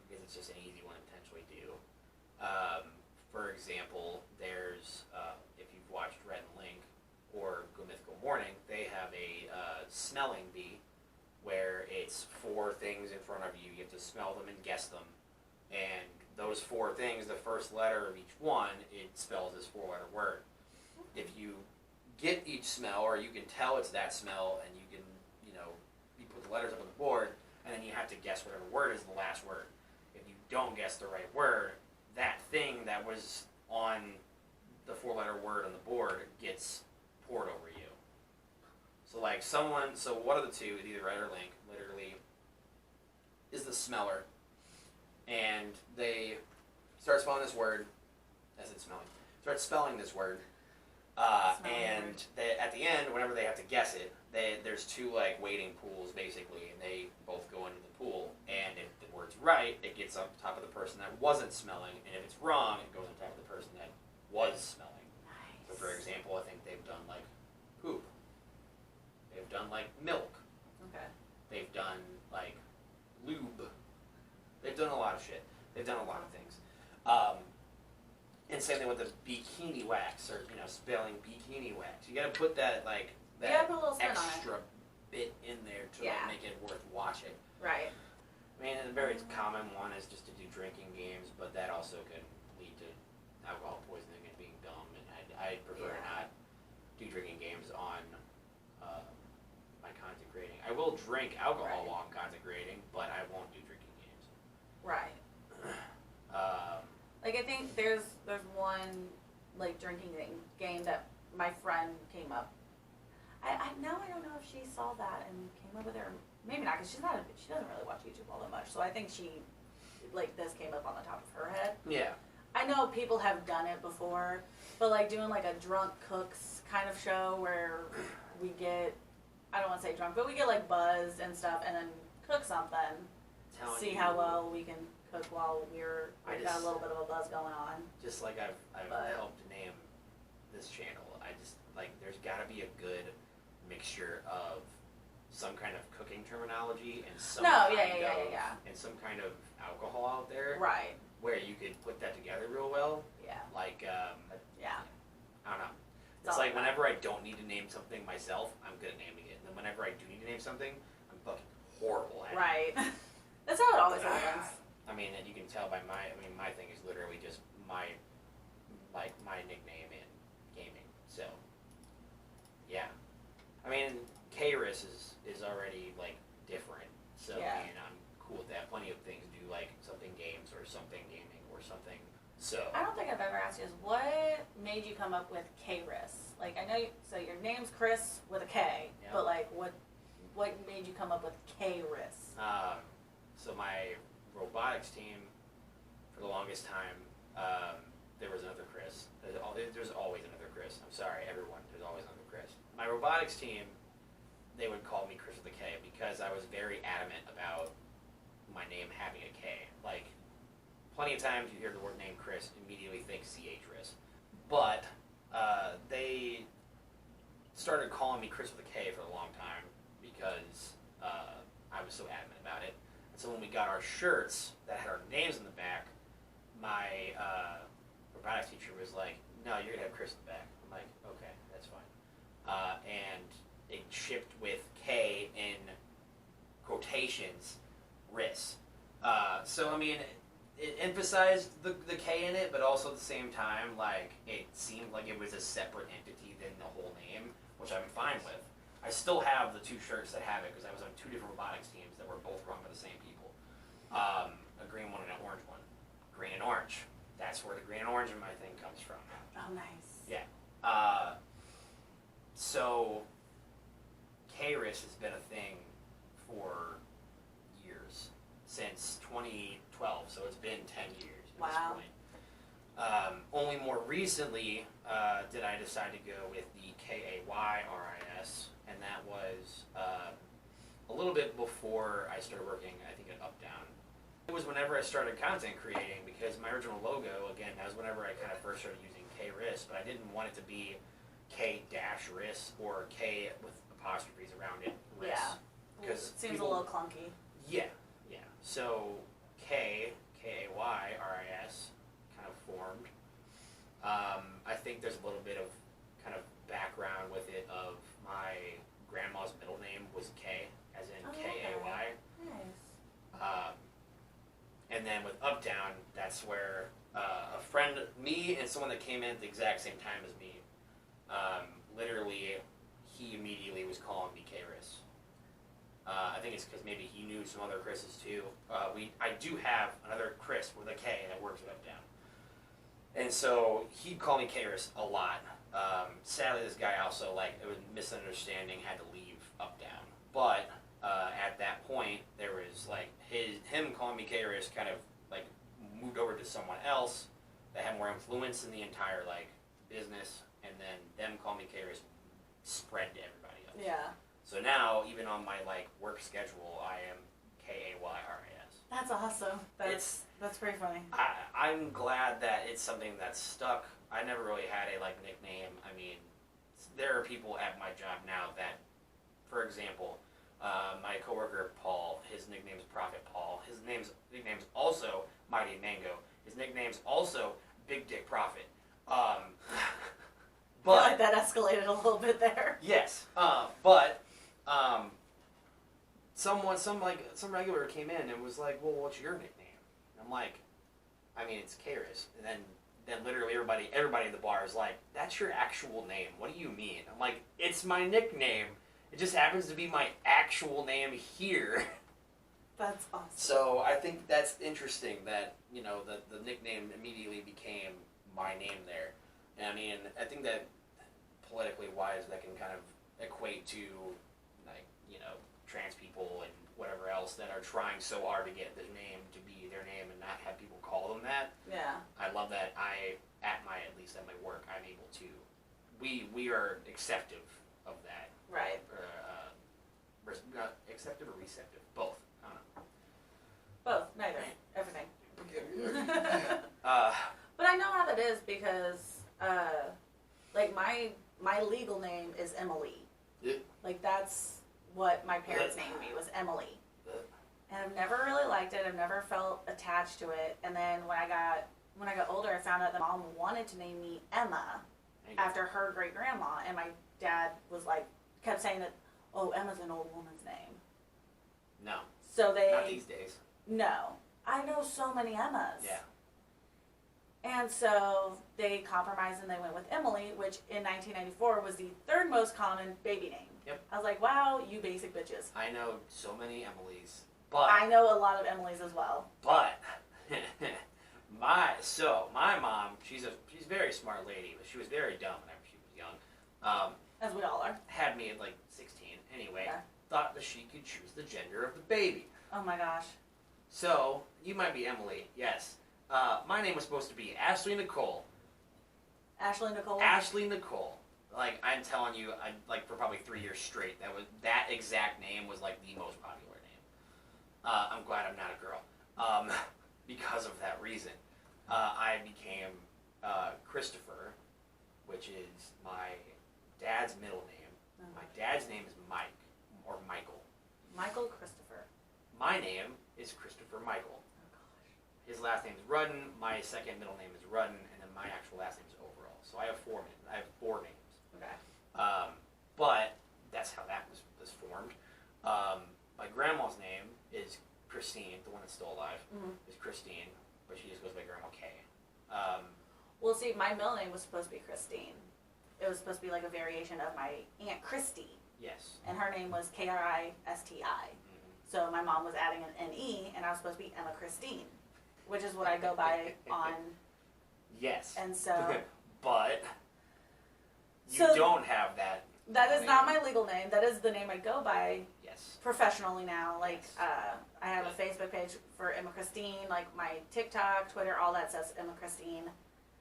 Because it's just an easy one to potentially do. For example, there's if you've watched Red and Link or Go Mythical Morning, they have a smelling bee where it's 4 things in front of you. You have to smell them and guess them, and those 4 things, the first letter of each one, it spells this 4-letter word. If you get each smell, or you can tell it's that smell, and you can, you put the letters up on the board, and then you have to guess whatever word is the last word. If you don't guess the right word, that thing that was on the 4-letter word on the board gets poured over you. So like so one of the two, either Red or Link, literally is the smeller, and they start spelling this word. As it's smelling, start spelling this word, and they, at the end, whenever they have to guess it, there's two like waiting pools basically, and they both go into the pool. And if the word's right, it gets on top of the person that wasn't smelling, and if it's wrong, it goes on top of the person that was smelling. Nice. So for example, I think they've done like poop. They've done like milk. Okay. They've done like lube. They've done a lot of shit. They've done a lot of things. And same thing with the bikini wax, or spelling bikini wax. You gotta put that like that put a little spin on it. extra bit in there to like, make it worth watching. Right. I mean, a very common one is just to do drinking games, but that also could lead to alcohol poisoning and being dumb. And I prefer to not do drinking games on my content creating. I will drink alcohol while I'm content creating, but I won't do drinking games. Right. Like I think there's one like drinking game that my friend came up. I don't know if she saw that and came up with her. Maybe not, because she doesn't really watch YouTube all that much. So I think she like this came up on the top of her head. Yeah. I know people have done it before, but like doing like a drunk cooks kind of show where we get, I don't want to say drunk, but we get like buzzed and stuff, and then cook something. See how well we can cook while we've got a little bit of a buzz going on. Just like I've helped name this channel, I just like there's got to be a good mixture of some kind of cooking terminology and some and some kind of alcohol out there, right? Where you could put that together real well. Yeah. Like I don't know. It's like whenever I don't need to name something myself, I'm good at naming it. And then whenever I do need to name something, I'm fucking horrible at it. Right. That's how it always happens. I mean, and you can tell by my thing is literally just my nickname in gaming. So, yeah. I mean, Kayris is already like different. So, I mean, I'm cool with that. Plenty of things do like something games or something gaming or something. So. I don't think I've ever asked you this. What made you come up with Kayris? Like, I know so your name's Chris with a K, but like what made you come up with Kayris? So my robotics team, for the longest time, there was another Chris. There's always another Chris. I'm sorry, everyone. There's always another Chris. My robotics team, they would call me Chris with a K because I was very adamant about my name having a K. Like, plenty of times you hear the word name Chris, immediately think C.H.RIS. But they started calling me Chris with a K for a long time because I was so adamant about it. So when we got our shirts that had our names in the back, my robotics teacher was like, "No, you're gonna have Chris in the back." I'm like, "Okay, that's fine." And it shipped with K in quotations, RIS. So I mean, it emphasized the K in it, but also at the same time, like it seemed like it was a separate entity than the whole name, which I'm fine with. I still have the two shirts that have it because I was on two different robotics teams that were both run by the same people. A green one and an orange one. Green and orange. That's where the green and orange in my thing comes from. Oh, nice. Yeah. So Kayris has been a thing for years, since 2012. So it's been 10 years at this point. Only more recently did I decide to go with the Kayris, and that was a little bit before I started working, I think, at Updown. It was whenever I started content creating, because my original logo, again, that was whenever I kind of first started using Kayris, but I didn't want it to be K-RIS or K with apostrophes around it, RIS. Yeah, because it seems a little clunky. Yeah. So Kayris kind of formed. I think there's a little bit of kind of background with it of my grandma's middle name was K, as in Kay. Nice. And then with Updown, that's where a friend, me and someone that came in at the exact same time as me, literally, he immediately was calling me Kayris. I think it's because maybe he knew some other Chris's too. I do have another Chris with a K that works with Updown. And so he'd call me Kayris a lot. Sadly, this guy also, like, it was misunderstanding, had to leave up down. But at that point, there was like him calling me Kayris kind of like moved over to someone else that had more influence in the entire like business, and then them calling me Kayris spread to everybody else. Yeah. So now, even on my like work schedule, I am Kayris. That's awesome. That's pretty funny. I'm glad that it's something that's stuck. I never really had a like nickname. I mean, there are people at my job now that, for example, my coworker Paul, his nickname's Prophet Paul. His nickname's also Mighty Mango. His nickname's also Big Dick Prophet. I But feel like that escalated a little bit there. yes, some regular came in and was like, "Well, what's your nickname?" And I'm like, "I mean, it's Kayris." And then literally everybody in the bar is like, "That's your actual name? What do you mean?" I'm like, "It's my nickname. It just happens to be my actual name here." That's awesome. So I think that's interesting that, you know, the nickname immediately became my name there. And I mean, I think that politically wise, that can kind of equate to, like, you know, trans people and whatever else that are trying so hard to get their name to be their name and not have people call them that. Yeah. I love that at least at my work, I'm able to, we are acceptive of that. Right. Acceptive or receptive? Both. I don't know. Both. Neither. Everything. Uh, But I know how that is because, like my legal name is Emily. Yeah. Like that's what my parents named me was Emily. And I've never really liked it. I've never felt attached to it. And then when I got older, I found out that mom wanted to name me Emma after her great grandma, and my dad was like kept saying that, oh, Emma's an old woman's name. No. So Not these days. No, I know so many Emmas. Yeah. And so they compromised and they went with Emily, which in 1994 was the third most common baby name. Yep. I was like, wow, you basic bitches. I know so many Emilys, but I know a lot of Emilys as well. But my mom, she's a very smart lady, but she was very dumb whenever she was young. As we all are. Had me at like 16 anyway. Yeah. Thought that she could choose the gender of the baby. Oh my gosh. So you might be Emily, yes. My name was supposed to be Ashley Nicole. Ashley Nicole. Ashley Nicole. Like, I'm telling you, for probably 3 years straight, that exact name was like the most popular name. I'm glad I'm not a girl. Because of that reason. I became Christopher, which is my dad's middle name. Oh. My dad's name is Mike, or Michael. Michael Christopher. My name is Christopher Michael. Oh gosh. His last name is Rudden, my second middle name is Rudden, and then my actual last name is Overall. So I have four names. Okay. But that's how that was formed. My grandma's name is Christine, the one that's still alive, is Christine, but she just goes by Grandma K. Well, see, my middle name was supposed to be Christine. It was supposed to be like a variation of my Aunt Christy, Yes. and her name was Kristi. So my mom was adding an N-E, and I was supposed to be Emma Christine, which is what I go by on. Yes. And so. But you So don't have that. That is name. not my legal name. That is the name I go by Yes. professionally now. Like, Yes. I have a Facebook page for Emma Christine. Like, my TikTok, Twitter, all that says Emma Christine.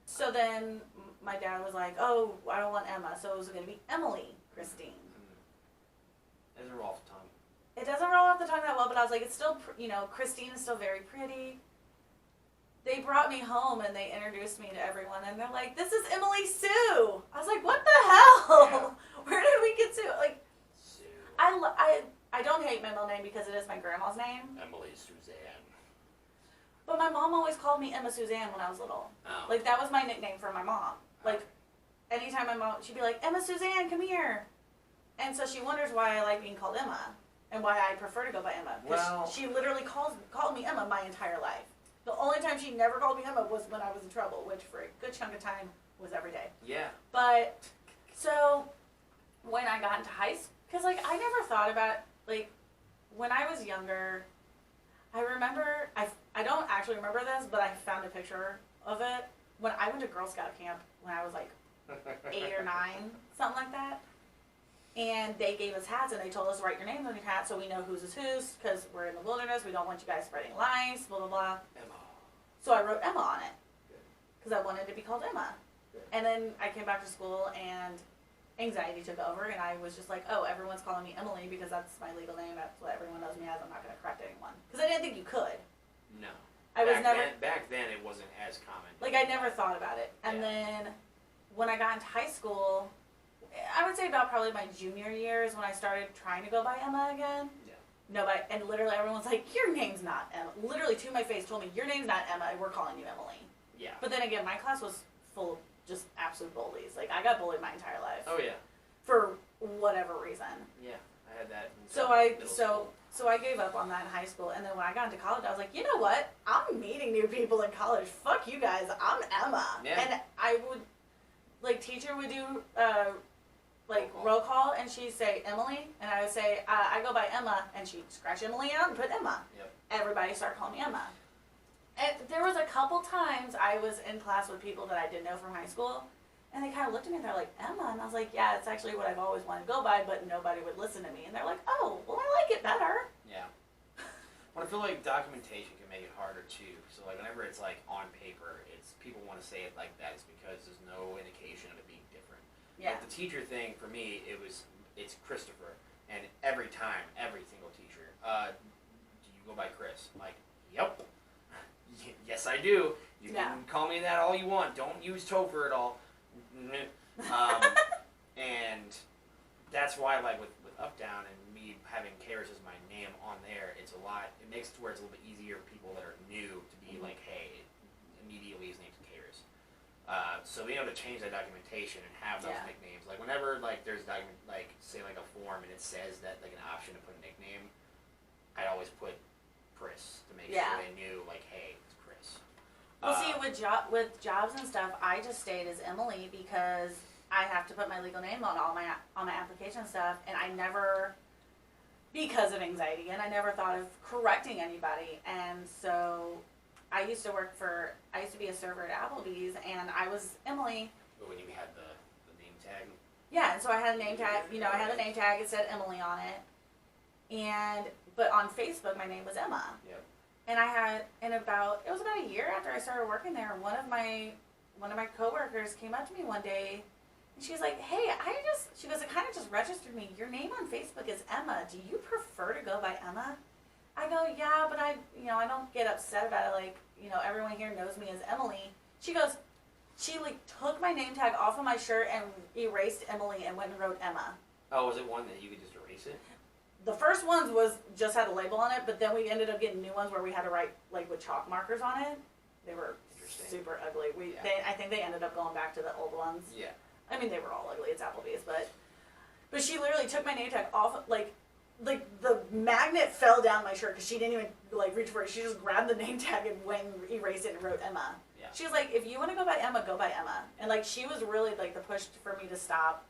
So then my dad was like, oh, I don't want Emma. So it was going to be Emily Christine. Doesn't roll off the tongue. It doesn't roll off the tongue that well, but I was like, it's still, Christine is still very pretty. They brought me home and they introduced me to everyone, and they're like, this is Emily Sue. I was like, what the hell? Yeah. Where did we get to? Like, Sue. I don't hate my middle name because it is my grandma's name. Emily Suzanne. But my mom always called me Emma Suzanne when I was little. Oh. Like, that was my nickname for my mom. Like, anytime my mom, she'd be like, Emma Suzanne, come here. And so she wonders why I like being called Emma and why I prefer to go by Emma. Because Well- she literally called me Emma my entire life. The only time she never called me Emma was when I was in trouble, which for a good chunk of time was every day. Yeah. But, so, when I got into high school, because, like, I never thought about, like, when I was younger, I remember, I don't actually remember this, but I found a picture of it. When I went to Girl Scout camp when I was, like, 8 or 9, something like that. And they gave us hats, and they told us, write your names on your hat so we know whose is whose, because we're in the wilderness, we don't want you guys spreading lies, blah, blah, blah. Emma. So I wrote Emma on it, Good. because I wanted to be called Emma. Good. And then I came back to school, and anxiety took over, and I was just like, oh, everyone's calling me Emily, because that's my legal name, that's what everyone knows me as, I'm not going to correct anyone. Because I didn't think you could. No. I was never, Back then, it wasn't as common. like, I never thought about it. And then, when I got into high school, I would say about probably my junior years when I started trying to go by Emma again. Yeah. Nobody, and literally everyone's like, your name's not Emma. Literally to my face told me, your name's not Emma, we're calling you Emily. Yeah. But then again, my class was full of just absolute bullies. Like, I got bullied my entire life. Oh yeah. For whatever reason. Yeah, I had that. So I gave up on that in high school, and then when I got into college, I was like, you know what? I'm meeting new people in college. Fuck you guys. I'm Emma. Yeah. And I would, like, teacher would do, roll call, and she'd say Emily, and I would say, I go by Emma, and she'd scratch Emily out and put Emma. Yep. Everybody started calling me Emma. And there was a couple times I was in class with people that I didn't know from high school, and they kind of looked at me and they're like, Emma, and I was like, yeah, it's actually what I've always wanted to go by, but nobody would listen to me, and they're like, oh, well, I like it better. Yeah. Well, I feel like documentation can make it harder too. So like whenever it's like on paper, it's people want to say it like that. It's because there's no indication of it being different. Yeah. Like the teacher thing for me, it's Christopher, and every time, every single teacher, do you go by Chris? I'm like, yep. Yes, I do. You can call me that all you want. Don't use Topher at all. And that's why, like with Up Down and me having Kayris as my name on there, it makes it to where it's a little bit easier for people that are new to be like, hey, immediately his name's Kayris. So being able to change that documentation and have those nicknames, like whenever like there's say like a form and it says that like an option to put a nickname, I'd always put Chris to make sure they knew like, hey, it's Chris. Well, see, with jobs and stuff, I just stayed as Emily because I have to put my legal name on all my application stuff, and I never, because of anxiety, and I never thought of correcting anybody, and so I used to be a server at Applebee's, and I was Emily. But when you had the name tag. Yeah, and so I had a name tag. I had a name tag. It said Emily on it, but on Facebook, my name was Emma. Yep. And it was about a year after I started working there, one of my coworkers came up to me one day, and she was like, hey, she goes, it kind of just registered me. Your name on Facebook is Emma. Do you prefer to go by Emma? I go, yeah, but I don't get upset about it. Like, everyone here knows me as Emily. She goes, she like took my name tag off of my shirt and erased Emily and went and wrote Emma. Oh, was it one that you could just erase it? The first ones just had a label on it, but then we ended up getting new ones where we had to write like with chalk markers on it. They were super ugly. I think they ended up going back to the old ones. Yeah. I mean, they were all ugly. It's Applebee's, but she literally took my name tag off. Like the magnet fell down my shirt because she didn't even like reach for it. She just grabbed the name tag and went and erased it and wrote Emma. Yeah. She was like, if you want to go by Emma, go by Emma. And like she was really like the push for me to stop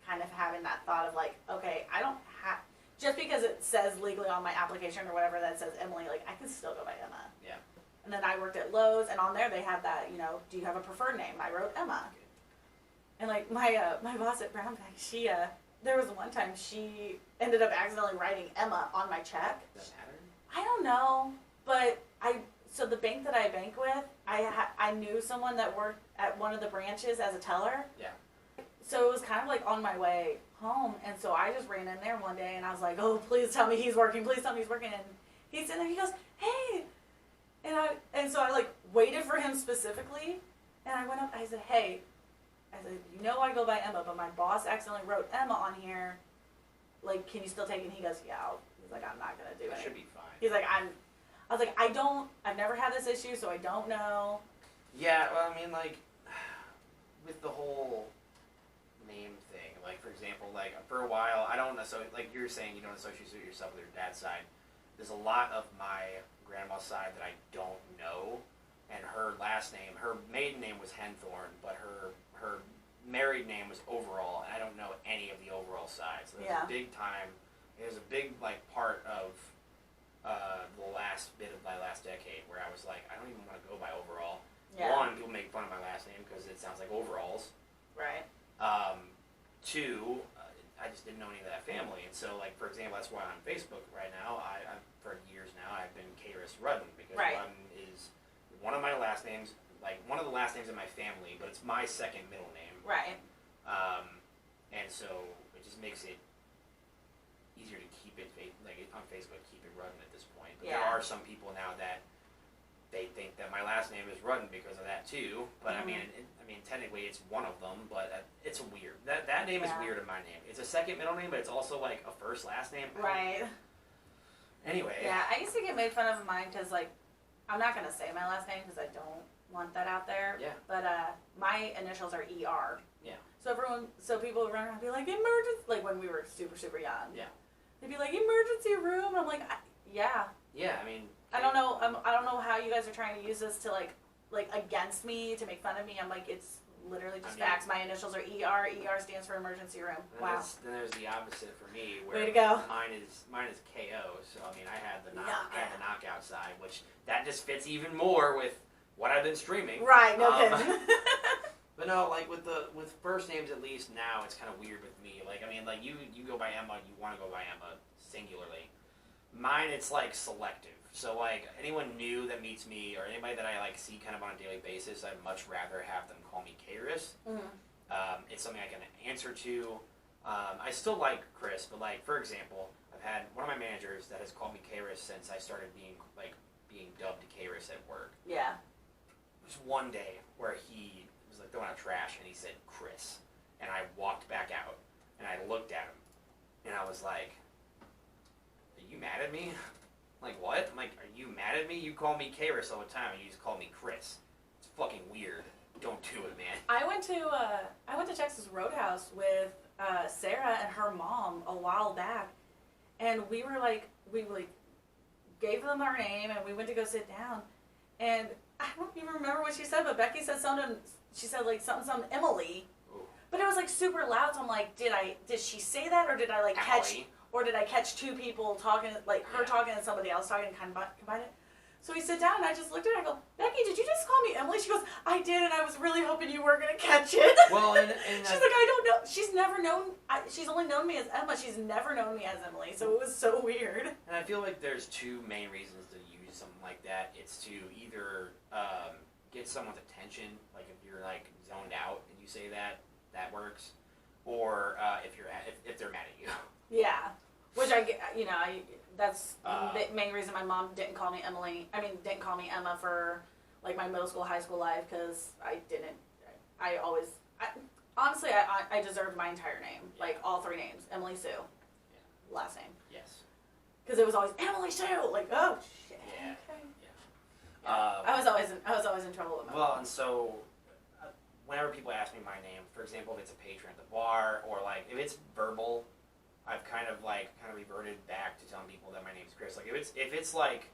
kind of having that thought of like, okay, I don't have. Just because it says legally on my application or whatever that says Emily, like, I can still go by Emma. Yeah. And then I worked at Lowe's, and on there they had that, do you have a preferred name? I wrote Emma. And, like, my boss at Brown Bag, there was one time she ended up accidentally writing Emma on my check. Does that matter? I don't know, but so the bank that I bank with, I knew someone that worked at one of the branches as a teller. Yeah. So it was kind of like on my way home, and so I just ran in there one day, and I was like, oh, please tell me he's working, please tell me he's working, and he's in there, he goes, hey, and so I like waited for him specifically, and I went up, I said, hey, I go by Emma, but my boss accidentally wrote Emma on here, like, can you still take it? And he goes, yeah, he's like, I'm not going to do it. That should be fine. He's like, I was like, I've never had this issue, so I don't know. Yeah, well, I mean, like, with the whole name thing, like, for example, like, for a while, I don't necessarily, like you're saying, you don't associate yourself with your dad's side. There's a lot of my grandma's side that I don't know, and her last name, her maiden name was Henthorn, but her married name was Overall, and I don't know any of the Overall side. So there's a big like part of the last bit of my last decade where I was like, I don't even want to go by Overall. Yeah. One, people make fun of my last name because it sounds like overalls. Right. two, I just didn't know any of that family, and so like for example, that's why on Facebook right now, I for years now I've been Kayris Rudden because Right. Rudden is one of my last names, like one of the last names in my family, but it's my second middle name. Right. And so it just makes it easier to keep it like on Facebook, keep it Rudden at this point. But there Yeah. are some people now that they think that my last name is Rudden because of that too. But I mean, technically it's one of them, but it's weird. That name is Yeah. weird in my name. It's a second middle name, but it's also like a first last name. Right. Anyway. Yeah, I used to get made fun of mine because, like, I'm not going to say my last name because I don't want that out there. Yeah. But my initials are ER. Yeah. So people would run around and be like, emergency, like when we were super, super young. Yeah. They'd be like, emergency room. I'm like, yeah. Yeah, I mean. I don't know. I don't know how you guys are trying to use this to like against me, to make fun of me. I'm like, it's literally just facts. My initials are ER. ER stands for emergency room. Wow. Then there's the opposite for me, where Way to go. mine is KO. So I mean, I had the knockout side, which that just fits even more with what I've been streaming. Right. No kidding. But no, like with first names at least now it's kind of weird with me. Like I mean, like you go by Emma, you want to go by Emma singularly. Mine it's like selective. So like anyone new that meets me or anybody that I like see kind of on a daily basis, I'd much rather have them call me Kayris. It's something I can answer to. I still like Chris, but like for example, I've had one of my managers that has called me Kayris since I started being dubbed Kayris at work. Yeah. There's one day where he was like throwing out trash and he said Chris, and I walked back out and I looked at him and I was like, "Are you mad at me?" Like, what? I'm like, are you mad at me? You call me Kayris all the time, and you just call me Chris. It's fucking weird. Don't do it, man. I went to Texas Roadhouse with Sarah and her mom a while back, and we gave them our name, and we went to go sit down, and I don't even remember what she said, but Becky said something. She said like something Emily, Ooh. but it was like super loud. So I'm like, did she say that, or did I like catch? Allie. Or did I catch two people talking, like her talking and somebody else talking, and kind of combine it? So we sit down, and I just looked at her, I go, Becky, did you just call me Emily? She goes, I did, and I was really hoping you weren't going to catch it. Well, and she's like, I don't know. She's never known, she's only known me as Emma. She's never known me as Emily, so it was so weird. And I feel like there's two main reasons to use something like that. It's to either get someone's attention, like if you're like zoned out and you say that works, or if they're mad at you. Yeah. Which that's the main reason my mom didn't call me Emma for like my middle school, high school life, because honestly, I deserved my entire name, like all three names, Emily Sue, last name. Yes. Because it was always Emily Sue, like oh shit. Yeah. Okay. Yeah. I was always in trouble with my Well, mom. and so whenever people ask me my name, for example, if it's a patron at the bar or like if it's verbal, I've kind of reverted back to telling people that my name's Chris. Like if it's like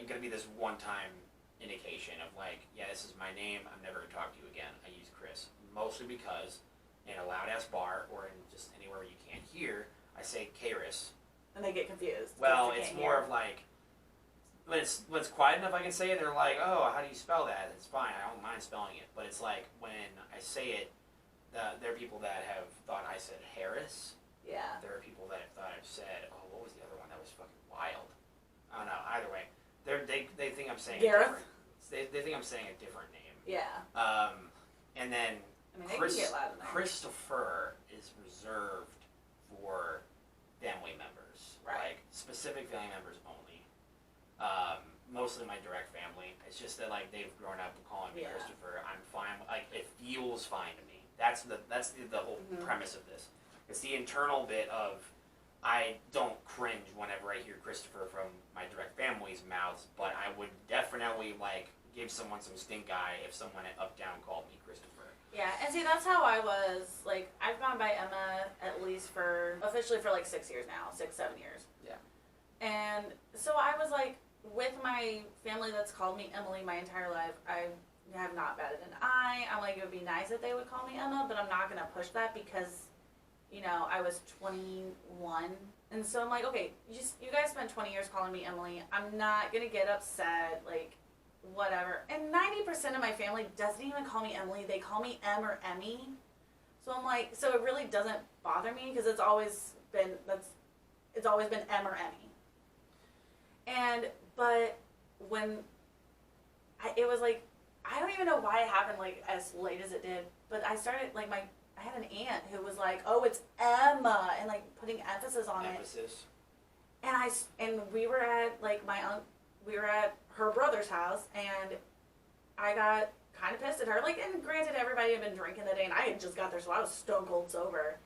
gonna be this one time indication of like, yeah, this is my name, I'm never gonna talk to you again. I use Chris. Mostly because in a loud ass bar or in just anywhere you can't hear, I say Kayris. And they get confused. Well, it's more of like when it's quiet enough I can say it, they're like, oh, how do you spell that? It's fine, I don't mind spelling it. But it's like when I say it, there are people that have thought I said Harris. Yeah. There are people that have thought I've said, oh, what was the other one that was fucking wild? I don't know. Either way, they think I'm saying Gareth? They think I'm saying a different name. Yeah. And then They can get loud in there. Christopher is reserved for family members, Right. like specific family members only. Mostly my direct family. It's just that like they've grown up calling me Christopher. I'm fine. Like it feels fine to me. That's the whole premise of this. It's the internal bit of I don't cringe whenever I hear Christopher from my direct family's mouths, but I would definitely like give someone some stink eye if someone at Up Down called me Christopher. Yeah, and see, that's how I was, like, I've gone by Emma at least officially for like 6 years now, 7 years. Yeah. And so I was like, with my family that's called me Emily my entire life, I have not batted an eye. I'm like, it would be nice if they would call me Emma, but I'm not going to push that because, I was 21. And so I'm like, okay, you guys spent 20 years calling me Emily. I'm not going to get upset, like, whatever. And 90% of my family doesn't even call me Emily. They call me Em or Emmy. So I'm like, so it really doesn't bother me because it's always been M or Emmy. But when it was like, I don't even know why it happened like as late as it did, but I started like I had an aunt who was like, oh, it's Emma, and like putting emphasis on it. And we were at like we were at her brother's house, and I got kind of pissed at her. Like, and granted, everybody had been drinking that day, and I had just got there, so I was stone cold sober.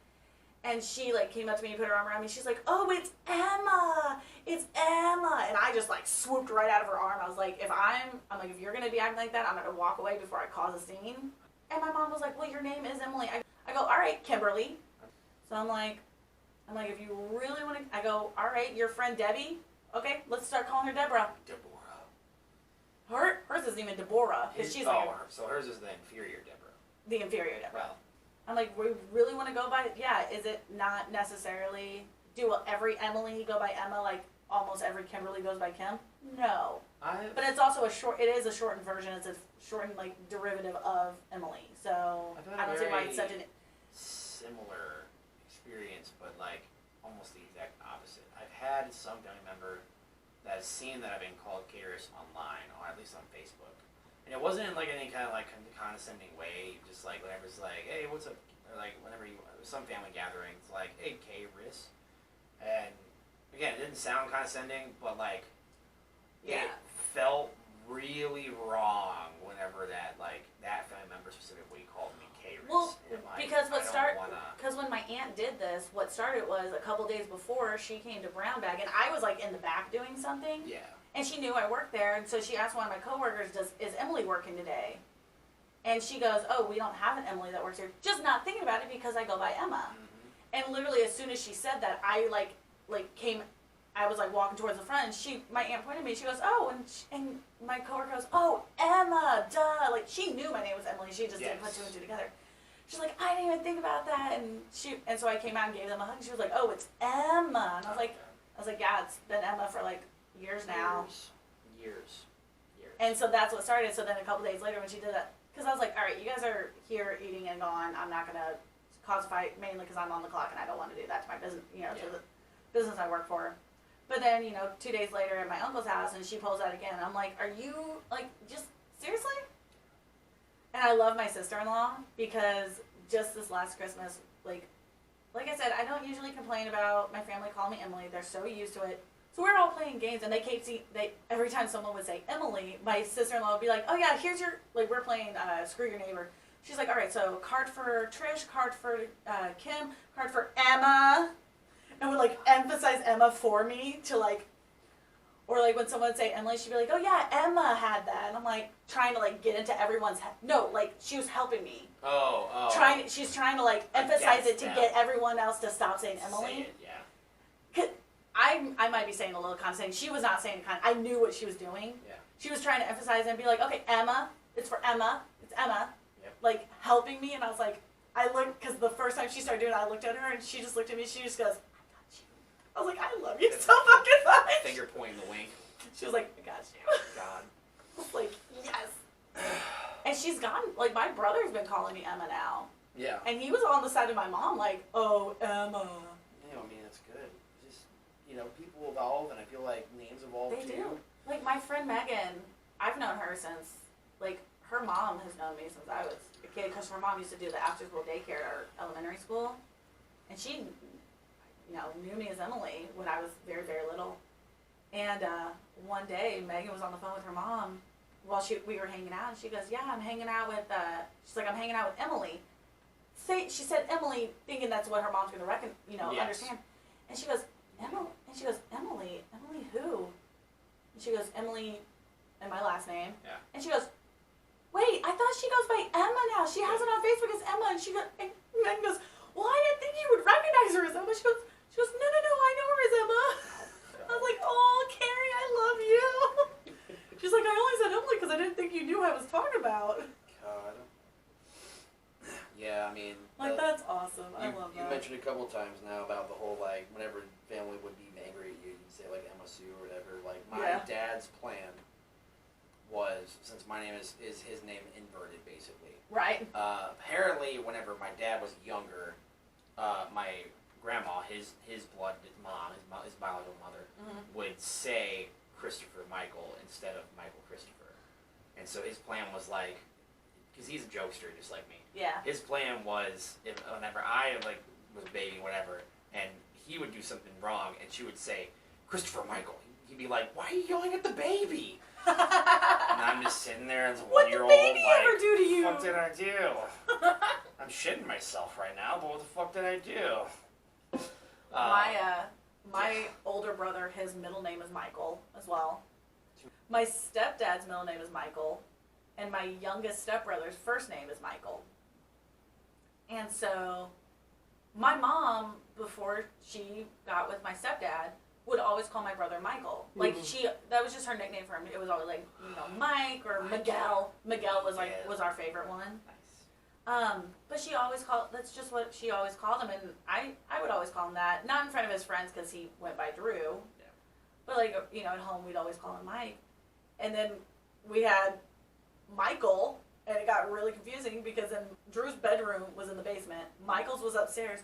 And she like came up to me and put her arm around me. She's like, "Oh, it's Emma! It's Emma!" And I just like swooped right out of her arm. I was like, I'm like, if you're gonna be acting like that, I'm gonna walk away before I cause a scene. And my mom was like, "Well, your name is Emily." I go, "All right, Kimberly." So I'm like, if you really want to, I go, "All right, your friend Debbie. Okay, let's start calling her Deborah." Hers isn't even Deborah, because she's like. So hers is the inferior Deborah. The inferior Deborah. Well. I'm like, we really want to go by, yeah, is it not necessarily, do every Emily go by Emma, like almost every Kimberly goes by Kim? No. But it's also it is a shortened version, it's a shortened, like, derivative of Emily, so I don't see why it's such an similar experience, but like, almost the exact opposite. I've had some family member that has seen that I've been called Kayris online, or at least on Facebook. And it wasn't in like any kind of like condescending way, just like whenever it's like, hey, what's up? Or like whenever some family gatherings, like, hey, Kayris. And again, it didn't sound condescending, but like, it felt really wrong whenever that family member specifically called me Kayris. Well, like, because when my aunt did this, what started was a couple days before she came to Brown Bag, and I was like in the back doing something. Yeah. And she knew I worked there, and so she asked one of my coworkers, is Emily working today? And she goes, oh, we don't have an Emily that works here. Just not thinking about it because I go by Emma. Mm-hmm. And literally as soon as she said that, I I was like walking towards the front, and my aunt pointed at me, she goes, oh, and my coworker goes, oh, Emma, duh. Like, she knew my name was Emily, she just didn't put two and two together. She's like, I didn't even think about that, and so I came out and gave them a hug, and she was like, oh, it's Emma. And I was like, yeah, it's been Emma for like years now. Years. And so that's what started. So then a couple days later when she did that, because I was like, all right, you guys are here eating and gone. I'm not going to cause a fight, mainly because I'm on the clock and I don't want to do that to my business, to the business I work for. But then, 2 days later at my uncle's house, and she pulls out again. I'm like, are you, like, just, seriously? And I love my sister-in-law because just this last Christmas, like I said, I don't usually complain about my family calling me Emily. They're so used to it. So we're all playing games, and every time someone would say Emily, my sister-in-law would be like, oh yeah, here's your, like, we're playing Screw Your Neighbor. She's like, all right, so card for Trish, card for Kim, card for Emma, and would, like, emphasize Emma for me to, like, or, like, when someone would say Emily, she'd be like, oh yeah, Emma had that, and I'm, like, trying to, like, get into everyone's head. No, like, she was helping me. Oh. She's trying to, like, emphasize it to get everyone else to stop saying Emily. Say it, yeah. I might be saying a little condescending. She was not saying I knew what she was doing. Yeah. She was trying to emphasize and be like, okay, Emma, it's for Emma. It's Emma. Yep. Like, helping me. And I was like, I looked, because the first time she started doing it, I looked at her and she just looked at me. She just goes, I got you. I was like, I love you so fucking much. Finger pointing the wink. She was like, I got you. God. I was like, yes. And she's gotten, like, my brother's been calling me Emma now. Yeah. And he was on the side of my mom, like, oh, Emma. Yeah, I mean, that's good. Just, people evolve, and I feel like names evolve too. They do. Like, my friend Megan, I've known her since, like, her mom has known me since I was a kid, because her mom used to do the after-school daycare at our elementary school. And she, knew me as Emily when I was very, very little. And one day, Megan was on the phone with her mom while we were hanging out, and she goes, yeah, I'm hanging out with, I'm hanging out with Emily. She said Emily, thinking that's what her mom's going to understand. And she goes, Emily, Emily who? And she goes, Emily, and my last name. Yeah. And she goes, wait, I thought she goes by Emma now. She has it on Facebook as Emma. And and Megan goes, well, I didn't think you would recognize her as Emma. She goes, no, I know her as Emma. I was like, oh, Carrie, I love you. She's like, I only said Emily because I didn't think you knew who I was talking about. God. Yeah, I mean... Like, that's awesome. I love that. You mentioned a couple times now about the whole, like, whenever family would be angry at you, you'd say, like, Emma Sue or whatever. Like, my dad's plan was, since my name is his name inverted, basically. Right. Apparently, whenever my dad was younger, my grandma, his blood mom, his biological mother, would say Christopher Michael instead of Michael Christopher. And so his plan was like, because he's a jokester just like me. Yeah. His plan was, whenever I like was a baby, whatever, and he would do something wrong, and she would say, Christopher Michael. He'd be like, why are you yelling at the baby? And I'm just sitting there as a What did 1-year-old, baby like, ever do to you? What did I do? I'm shitting myself right now, but what the fuck did I do? My older brother, his middle name is Michael as well. My stepdad's middle name is Michael, and my youngest stepbrother's first name is Michael. And so, my mom, before she got with my stepdad, would always call my brother Michael. Like that was just her nickname for him. It was always like, Mike or Miguel. Miguel was was our favorite one. Nice. But she always that's just what she always called him, and I would always call him that. Not in front of his friends because he went by Drew. Yeah. But like, at home we'd always call him Mike. And then we had Michael, and it got really confusing because then Drew's bedroom was in the basement. Michael's was upstairs.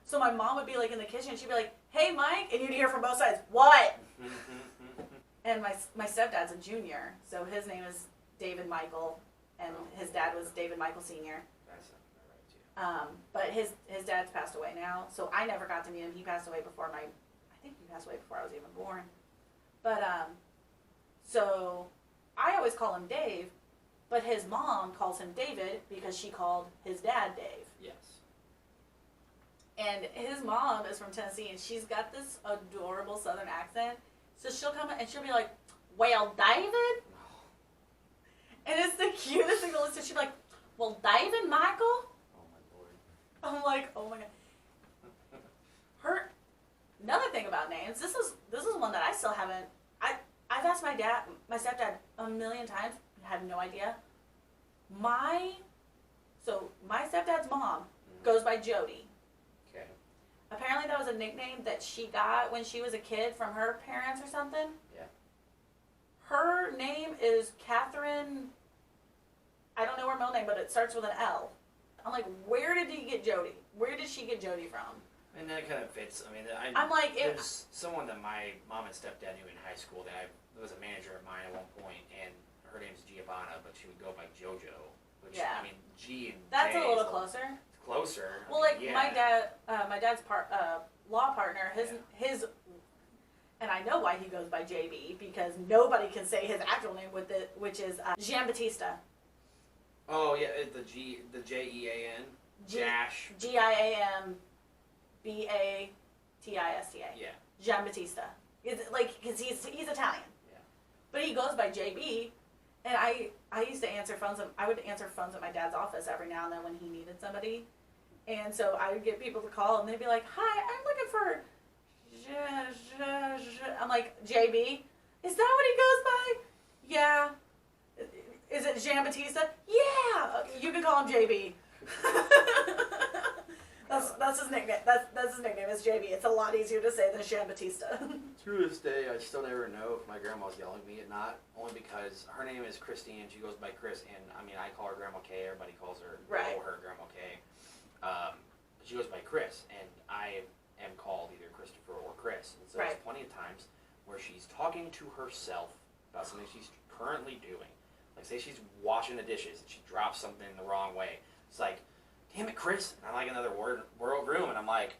So my mom would be like in the kitchen, she'd be like, hey Mike, and you'd hear from both sides, what? And my stepdad's a junior, so his name is David Michael, and his dad was David Michael Sr. That's not right, too. But his dad's passed away now, so I never got to meet him. He passed away before I think he passed away before I was even born. But, so I always call him Dave, but his mom calls him David because she called his dad Dave. Yes. And his mom is from Tennessee, and she's got this adorable Southern accent. So she'll come and she'll be like, well, David? And it's the cutest thing to listen to. She'll be like, well, David Michael? Oh, my Lord. I'm like, oh, my God. Another thing about names, this is one that I still haven't, I've asked my stepdad a million times, had no idea. My stepdad's mom goes by Jody. Okay. Apparently that was a nickname that she got when she was a kid from her parents or something. Yeah. Her name is Catherine, I don't know her middle name, but it starts with an L. I'm like, where did he get Jody? Where did she get Jody from? And that kind of fits. I mean, I'm like, there's someone that my mom and stepdad knew in high school that was a manager of mine at one point, and her name's Giovanna, but she would go by JoJo. Which, Yeah. I mean, G and That's J a little is closer. Closer. Well, I like mean, my dad's law partner, his, and I know why he goes by JB because nobody can say his actual name with it, which is Jean Batista. Oh yeah, the Jean. Jash. Giambastista. Yeah. Jean Batista. It's like because he's Italian. Yeah. But he goes by JB, and I used to answer phones. I would answer phones at my dad's office every now and then when he needed somebody, and so I would get people to call, and they'd be like, "Hi, I'm looking for," I'm like, "JB, is that what he goes by?" Yeah. Is it Jean Batista? Yeah. You can call him JB. That's his nickname. That's his nickname. It's JB. It's a lot easier to say than Jean Batista. To this day, I still never know if my grandma's yelling at me or not. Only because her name is Christine. She goes by Chris, and I mean I call her Grandma K. Everybody calls her her Grandma K. She goes by Chris, and I am called either Christopher or Chris. And so there's plenty of times where she's talking to herself about something she's currently doing. Like say she's washing the dishes and she drops something the wrong way. It's like, damn it, Chris. And I'm like another world room, and I'm like,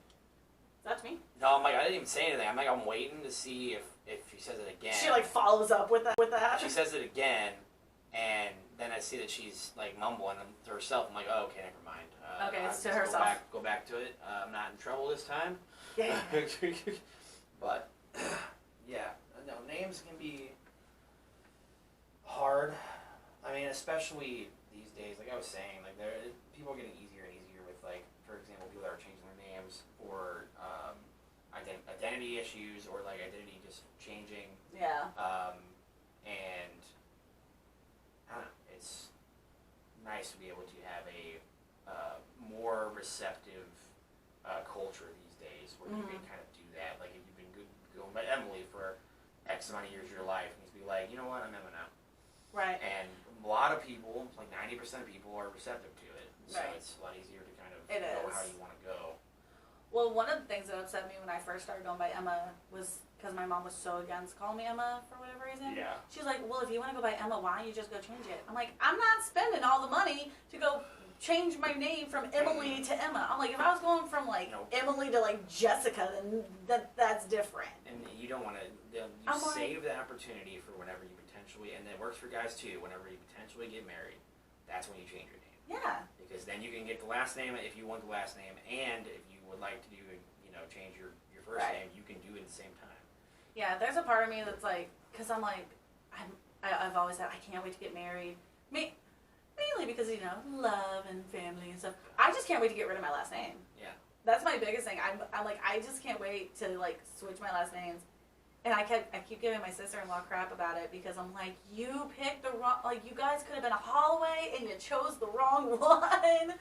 That's me. no, I'm like, I didn't even say anything. I'm like, I'm waiting to see if she says it again. She like follows up with that. She says it again, and then I see that she's like mumbling to herself. I'm like, oh, okay, never mind. Okay, it's to just herself. Go back to it. I'm not in trouble this time. Yeah. But yeah, no, names can be hard. I mean, especially these days. Like I was saying, like people are getting easier and easier with, like, for example, people that are changing their names for identity issues or like identity just changing. Yeah. And I don't know, it's nice to be able to have a more receptive culture these days where you can kind of do that. Like if you've been going by Emily for X amount of years of your life, and you be like, you know what, I'm Emma now. Right. And a lot of people, like 90% of people, are receptive to it. So Right. it's a lot easier to kind of It know is. how you want to go. Well, one of the things that upset me when I first started going by Emma was because my mom was so against calling me Emma for whatever reason. Yeah. She's like, well, if you want to go by Emma, why don't you just go change it? I'm like, I'm not spending all the money to go change my name from Emily to Emma. I'm like, if I was going from like Nope. Emily to like Jessica, then that's different. And you don't want to, you I'm like- save that opportunity for whenever you potentially, and it works for guys too, whenever you potentially get married, that's when you change your name. Yeah. Because then you can get the last name if you want the last name, and if you would like to do, change your first Right. name, you can do it at the same time. Yeah, there's a part of me that's like, because I'm like, I've always said I can't wait to get married. Mainly because, love and family and stuff. I just can't wait to get rid of my last name. Yeah. That's my biggest thing. I'm like, I just can't wait to like switch my last names. And I keep giving my sister-in-law crap about it because I'm like, you picked the wrong, like you guys could have been a Holloway and you chose the wrong one.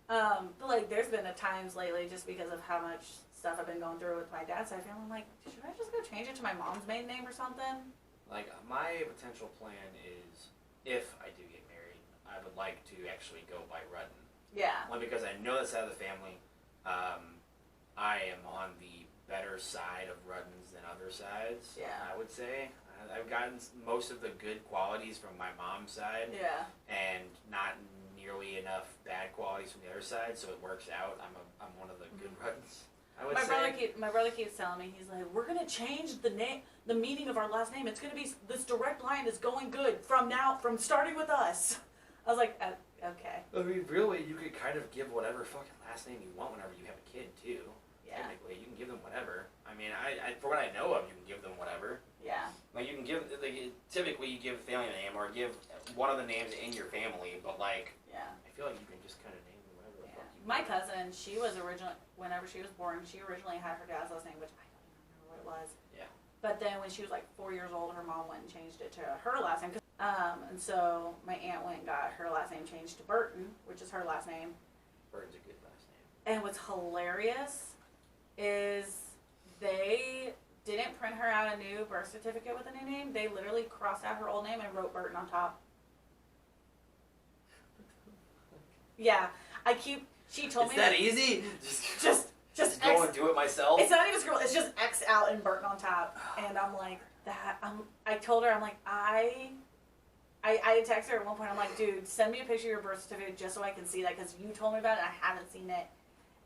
But like there's been times lately just because of how much stuff I've been going through with my dad's side family, I'm like, should I just go change it to my mom's maiden name or something? Like, my potential plan is, if I do get married, I would like to actually go by Rudden. Yeah. Only because I know that side of the family. I am on the better side of Ruddens than other sides, Yeah. I would say. I've gotten most of the good qualities from my mom's side, Yeah. and not nearly enough bad qualities from the other side, so it works out. I'm one of the good Ruddens, I would say. My brother keeps telling me, he's like, we're gonna change the meaning of our last name. It's gonna be, this direct line is going good from starting with us. I was like, okay. I mean, really, you could kind of give whatever fucking last name you want whenever you have a kid, too. Yeah. Technically, you can give them whatever. I mean, I for what I know of, you can give them whatever. Yeah. Like, you can give, typically you give a family name or give one of the names in your family, but, like, Yeah. I feel like you can just kind of name them whatever the Yeah. fuck you My want. cousin, she was whenever she was born, she originally had her dad's last name, which I don't even remember what it was. Yeah. But then when she was like 4 years old, her mom went and changed it to her last name. And so my aunt went and got her last name changed to Burton, which is her last name. Bird's a good last name. And what's hilarious is they didn't print her out a new birth certificate with a new name. They literally crossed out her old name and wrote Burton on top. Yeah, she told me It's that easy? just go X, and do it myself? it's not even scribble, it's just X out and Burton on top. And I'm like, I told her, I'm like, I texted her at one point, I'm like, dude, send me a picture of your birth certificate just so I can see that, because you told me about it and I haven't seen it.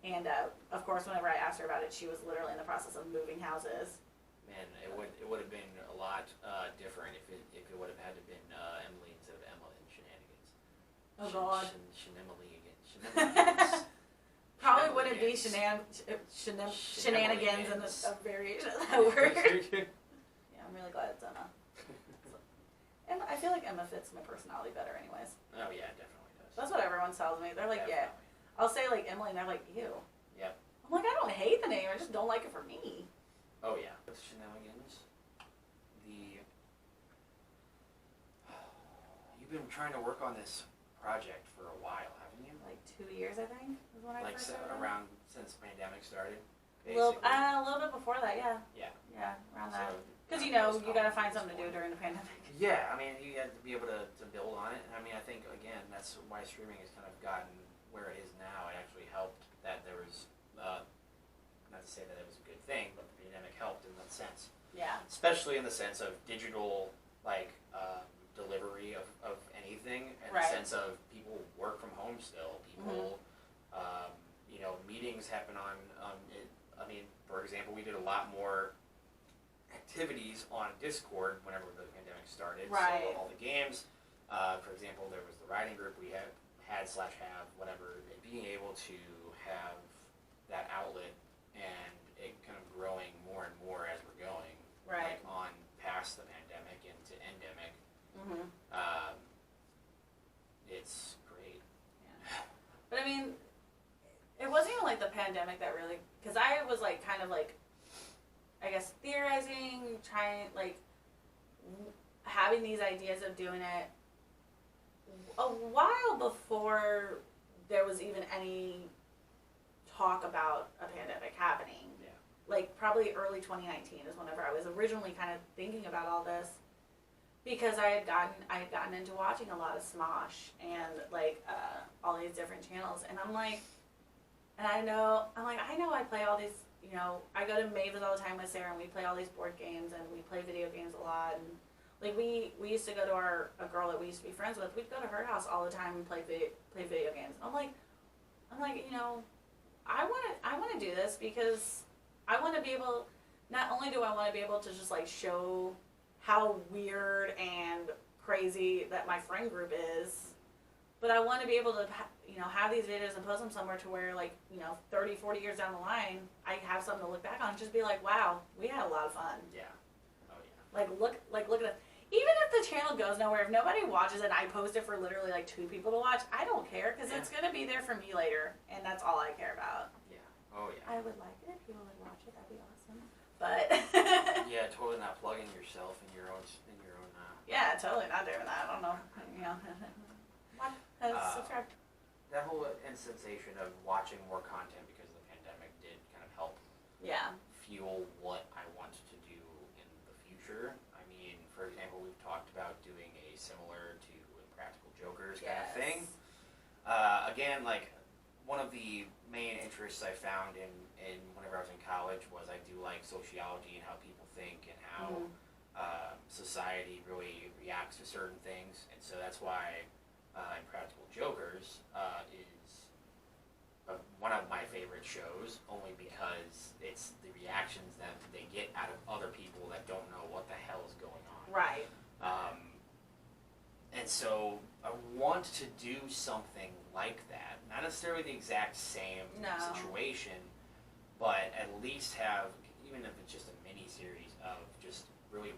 And of course, whenever I asked her about it, she was literally in the process of moving houses. Man, it would have been a lot different if it would have had to been Emily instead of Emma in Shenanigans. Oh God. Shenanigans again. Shenanigans. Probably wouldn't be shenanigans and a variation of that word. Yeah, I'm really glad it's Emma. And I feel like Emma fits my personality better anyways. Oh yeah, it definitely does. That's what everyone tells me. They're like, yeah. Definitely. I'll say like Emily and they're like, ew. Yep. I'm like, I don't hate the name, I just don't like it for me. Oh yeah. With Shenanigans, you've been trying to work on this project for a while, haven't you? Like 2 years, I think, is when I Like first started. around since the pandemic started. A little Basically. bit before that, yeah. Yeah. Yeah, around that. So, Because you that was gotta find college at something to this do point. during the pandemic. Yeah, I mean, you had to be able to build on it. And I mean, I think, again, that's why streaming has kind of gotten where it is now. It actually helped that there was, not to say that it was a good thing, but the pandemic helped in that sense. Yeah. Especially in the sense of digital, like, delivery of anything. In Right. the sense of people work from home still. People, meetings happen on it. I mean, for example, we did a lot more activities on Discord whenever the pandemic started. Right. So all the games, for example, there was the writing group we had /have, whatever, being able to have that outlet and it kind of growing more and more as we're going. Right. Like on past the pandemic into endemic. Mm-hmm. It's great. Yeah. But I mean, it wasn't even like the pandemic that really, because I was like kind of like, I guess theorizing, trying like having these ideas of doing it a while before there was even any talk about a pandemic happening. Yeah. Like probably early 2019 is whenever I was originally kind of thinking about all this. because I had gotten into watching a lot of Smosh and like all these different channels, and I'm like, I know I play all these, you know, I go to Mavis all the time with Sarah, and we play all these board games, and we play video games a lot, and like we used to go to a girl that we used to be friends with, we'd go to her house all the time and play video games. I'm like, you know, I want to do this because I want to be able, not only do I want to be able to just like show how weird and crazy that my friend group is, but I want to be able to, you know, have these videos and post them somewhere to where, like, you know, 30, 40 years down the line, I have something to look back on and just be like, wow, we had a lot of fun. Yeah. Oh yeah. Like, look at it. Even if the channel goes nowhere, if nobody watches it, I post it for literally like 2 people to watch, I don't care, because it's going to be there for me later, and that's all I care about. Yeah. Oh yeah. I would like it if people would watch it, that'd be awesome. But yeah, totally not plugging yourself in your own. Yeah, totally not doing that. I don't know. You know, what? Subscribe. That whole sensation of watching more content because the pandemic did kind of help. Yeah. Fuel what I want to do in the future. I mean, for example, we've talked about doing a similar to Impractical Jokers kind of thing. Again, like one of the main interests I found in whenever I was in college was I do like sociology and how people think and how society really reacts to certain things, and so that's why Impractical Jokers is one of my favorite shows, only because it's the reactions that they get out of other people that don't know what the hell is going on. Right. And so I want to do something like that, not necessarily the exact same situation, but at least have, even if it's just a mini series of just really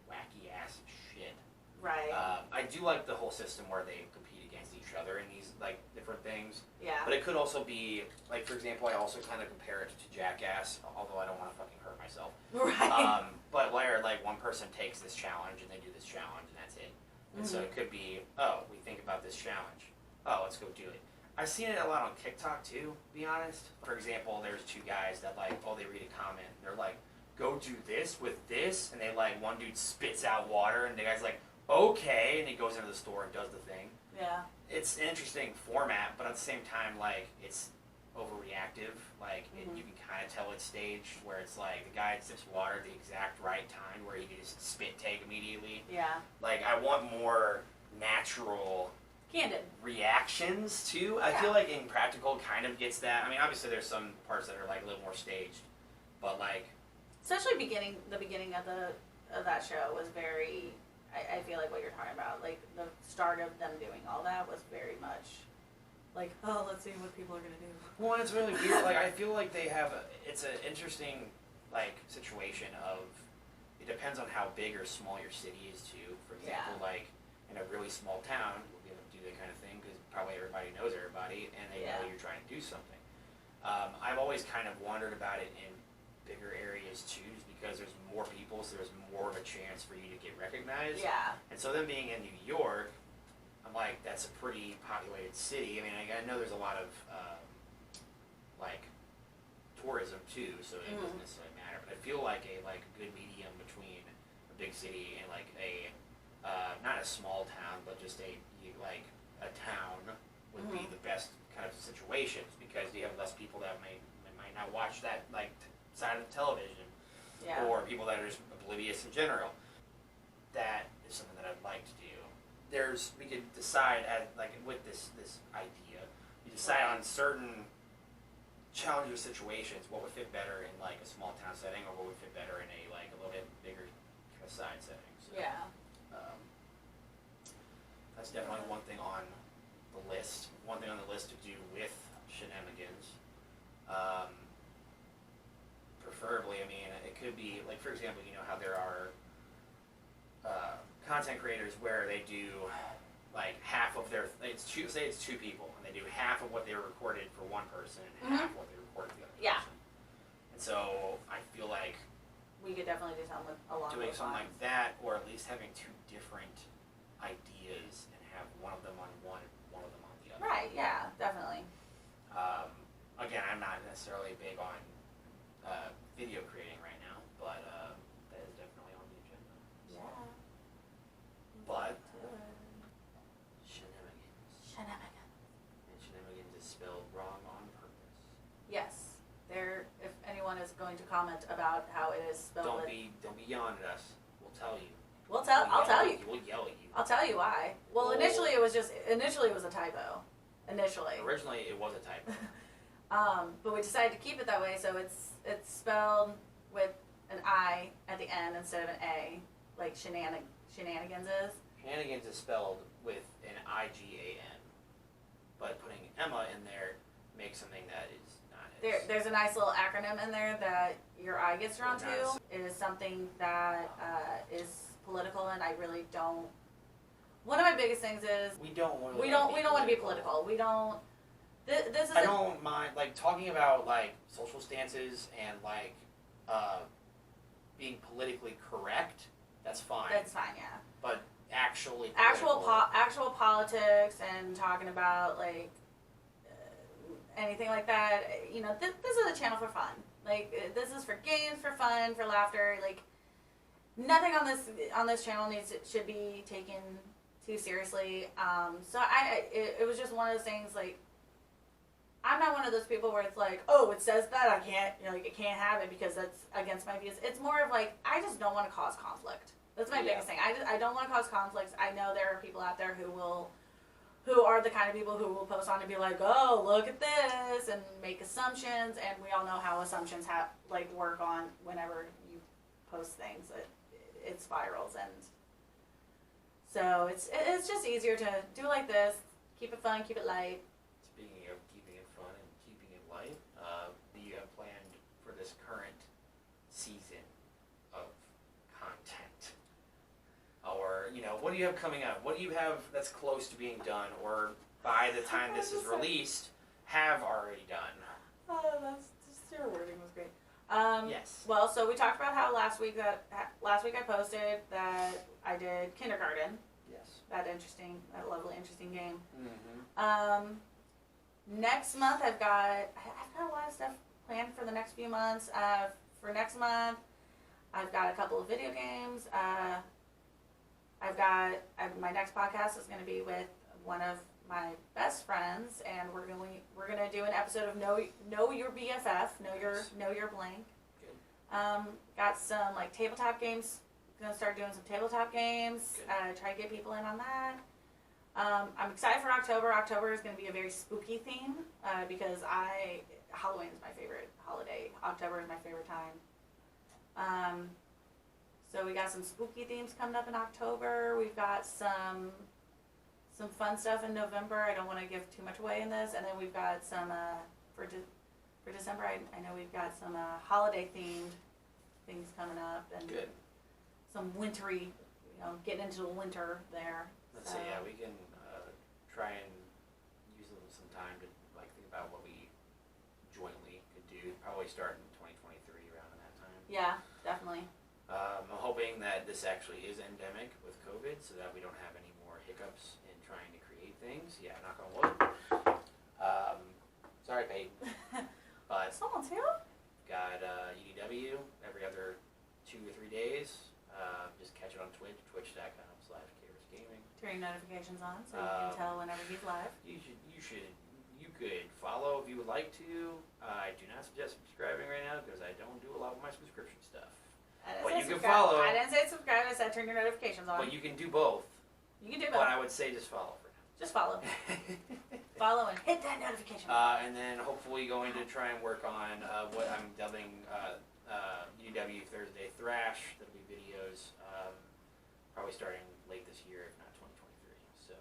wacky ass shit. Right. I do like the whole system where they compete against each other in these like different things. Yeah. But it could also be like, for example, I also kind of compare it to Jackass, although I don't want to fucking hurt myself. Right. But where like one person takes this challenge and they do this challenge and that's it. And so it could be, oh, we think about this challenge. Oh, let's go do it. I've seen it a lot on TikTok too, to be honest. For example, there's 2 guys that like, they read a comment and they're like, go do this with this, and they like, one dude spits out water and the guy's like, okay, and he goes into the store and does the thing. Yeah. It's an interesting format, but at the same time, like, it's overreactive. Like, you can kind of tell it's staged, where it's like the guy sips water at the exact right time where he can just spit take immediately. Yeah. Like, I want more natural Candid reactions too. I feel like Impractical kind of gets that. I mean, obviously there's some parts that are like a little more staged, but like, especially the beginning of that show was very, I feel like what you're talking about, like the start of them doing all that was very much like, oh, let's see what people are gonna do. Well, it's really weird. Like, I feel like they have it's an interesting like situation of, it depends on how big or small your city is too. For example, like in a really small town, we'll be able to do that kind of thing because probably everybody knows everybody and they know you're trying to do something. I've always kind of wondered about it in bigger areas too, just because there's more people, so there's more of a chance for you to get recognized. Yeah. And so then being in New York, I'm like, that's a pretty populated city. I mean, I know there's a lot of like tourism too, so it doesn't necessarily matter. But I feel like a good medium between a big city and like a not a small town, but just a town would be the best kind of situations, because you have less people that might not watch that like side of the television, or people that are just oblivious in general. That is something that I'd like to do. We could decide with this idea, you decide on certain challenger situations, what would fit better in like a small town setting, or what would fit better in a little bit bigger kind of side setting. So, that's definitely one thing on the list. One thing on the list to do with shenanigans. Preferably, I mean, it could be like, for example, you know how there are content creators where they do like half of their, say it's 2 people, and they do half of what they recorded for one person and half what they recorded for the other person. And so I feel like we could definitely do something along doing those something lines. like that, or at least having 2 different ideas and have one of them on one of them on the other. Right, yeah, definitely. Again, I'm not necessarily big on video creating right now, but that is definitely on the agenda. So. Yeah. going to comment about how it is spelled. Don't be yawning at us. We'll tell you. I'll tell you. We'll yell at you. I'll tell you why. Well, initially it was a typo. Originally it was a typo. But we decided to keep it that way, so it's spelled with an I at the end instead of an A, like shenanigans is. Shenanigans is spelled with an IGAN, but putting Emma in there makes something that is not as... There's a nice little acronym in there that your eye gets drawn to. It is something that is political, and I really don't. One of my biggest things is we don't want to be political. We don't. This is. I don't mind like talking about like social stances and like being politically correct. That's fine. That's fine, yeah. But actual politics and talking about like anything like that. You know, this is a channel for fun. Like this is for games, for fun, for laughter. Like nothing on this channel should be taken too seriously. So it was just one of those things. Like I'm not one of those people where it's like, oh, it says that I can't, like I can't have it because that's against my views. It's more of like I just don't want to cause conflict. That's my biggest thing. I don't want to cause conflicts. I know there are people out there who are the kind of people who will post on and be like, oh, look at this, and make assumptions, and we all know how assumptions work on whenever you post things. It spirals, and so it's just easier to do it like this, keep it fun, keep it light. Speaking of keeping it fun and keeping it light, do you have planned for this current season of content? Or, you know, what do you have coming up? What do you have that's close to being done, or by the time this is released, have already done? Oh, your wording was great. Yes. Well, so we talked about how last week I posted that I did kindergarten. Yes. That lovely, interesting game. Mm-hmm. Next month I've got a lot of stuff planned for the next few months. For next month, I've got a couple of video games. My next podcast is going to be with one of my best friends, and we're gonna do an episode of Know Your BFF, Know Your blank. Good. Got some like tabletop games. Gonna start doing some tabletop games. Try to get people in on that. I'm excited for October. October is gonna be a very spooky theme because Halloween is my favorite holiday. October is my favorite time. So we got some spooky themes coming up in October. We've got some fun stuff in November. I don't want to give too much away in this. And then we've got some, for December, I know we've got some holiday themed things coming up. And Good. Some wintry, getting into the winter there. Let's see, yeah, we can try and use some time to think about what we jointly could do. Probably start in 2023 around that time. Yeah, definitely. I'm hoping that this actually is endemic with COVID so that we don't have any more hiccups in trying to create things. Yeah, knock on wood. Sorry, Peyton. But Someone's here? got UDW every other 2 or 3 days. Just catch it on Twitch, twitch.com/Kayris Gaming. Turn your notifications on so you can tell whenever he's live. You could follow if you would like to. I do not suggest subscribing right now because I don't do a lot with my subscription stuff. But you can follow. I didn't say subscribe, I said turn your notifications on. But you can do both. You can do both. But I would say just follow for now. Just follow. Follow and hit that notification. And then hopefully going to try and work on what I'm dubbing UW Thursday Thrash. That'll be videos probably starting late this year, if not 2023. So,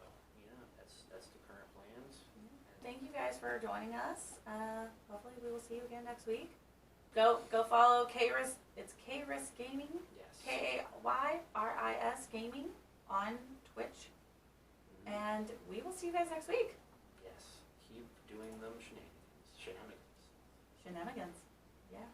that's the current plans. Thank you guys for joining us. Hopefully we will see you again next week. Go follow Kayris. It's Kayris Gaming. Yes. Kayris Gaming on Twitch. And we will see you guys next week. Yes. Keep doing them shenanigans. Shenanigans. Yeah.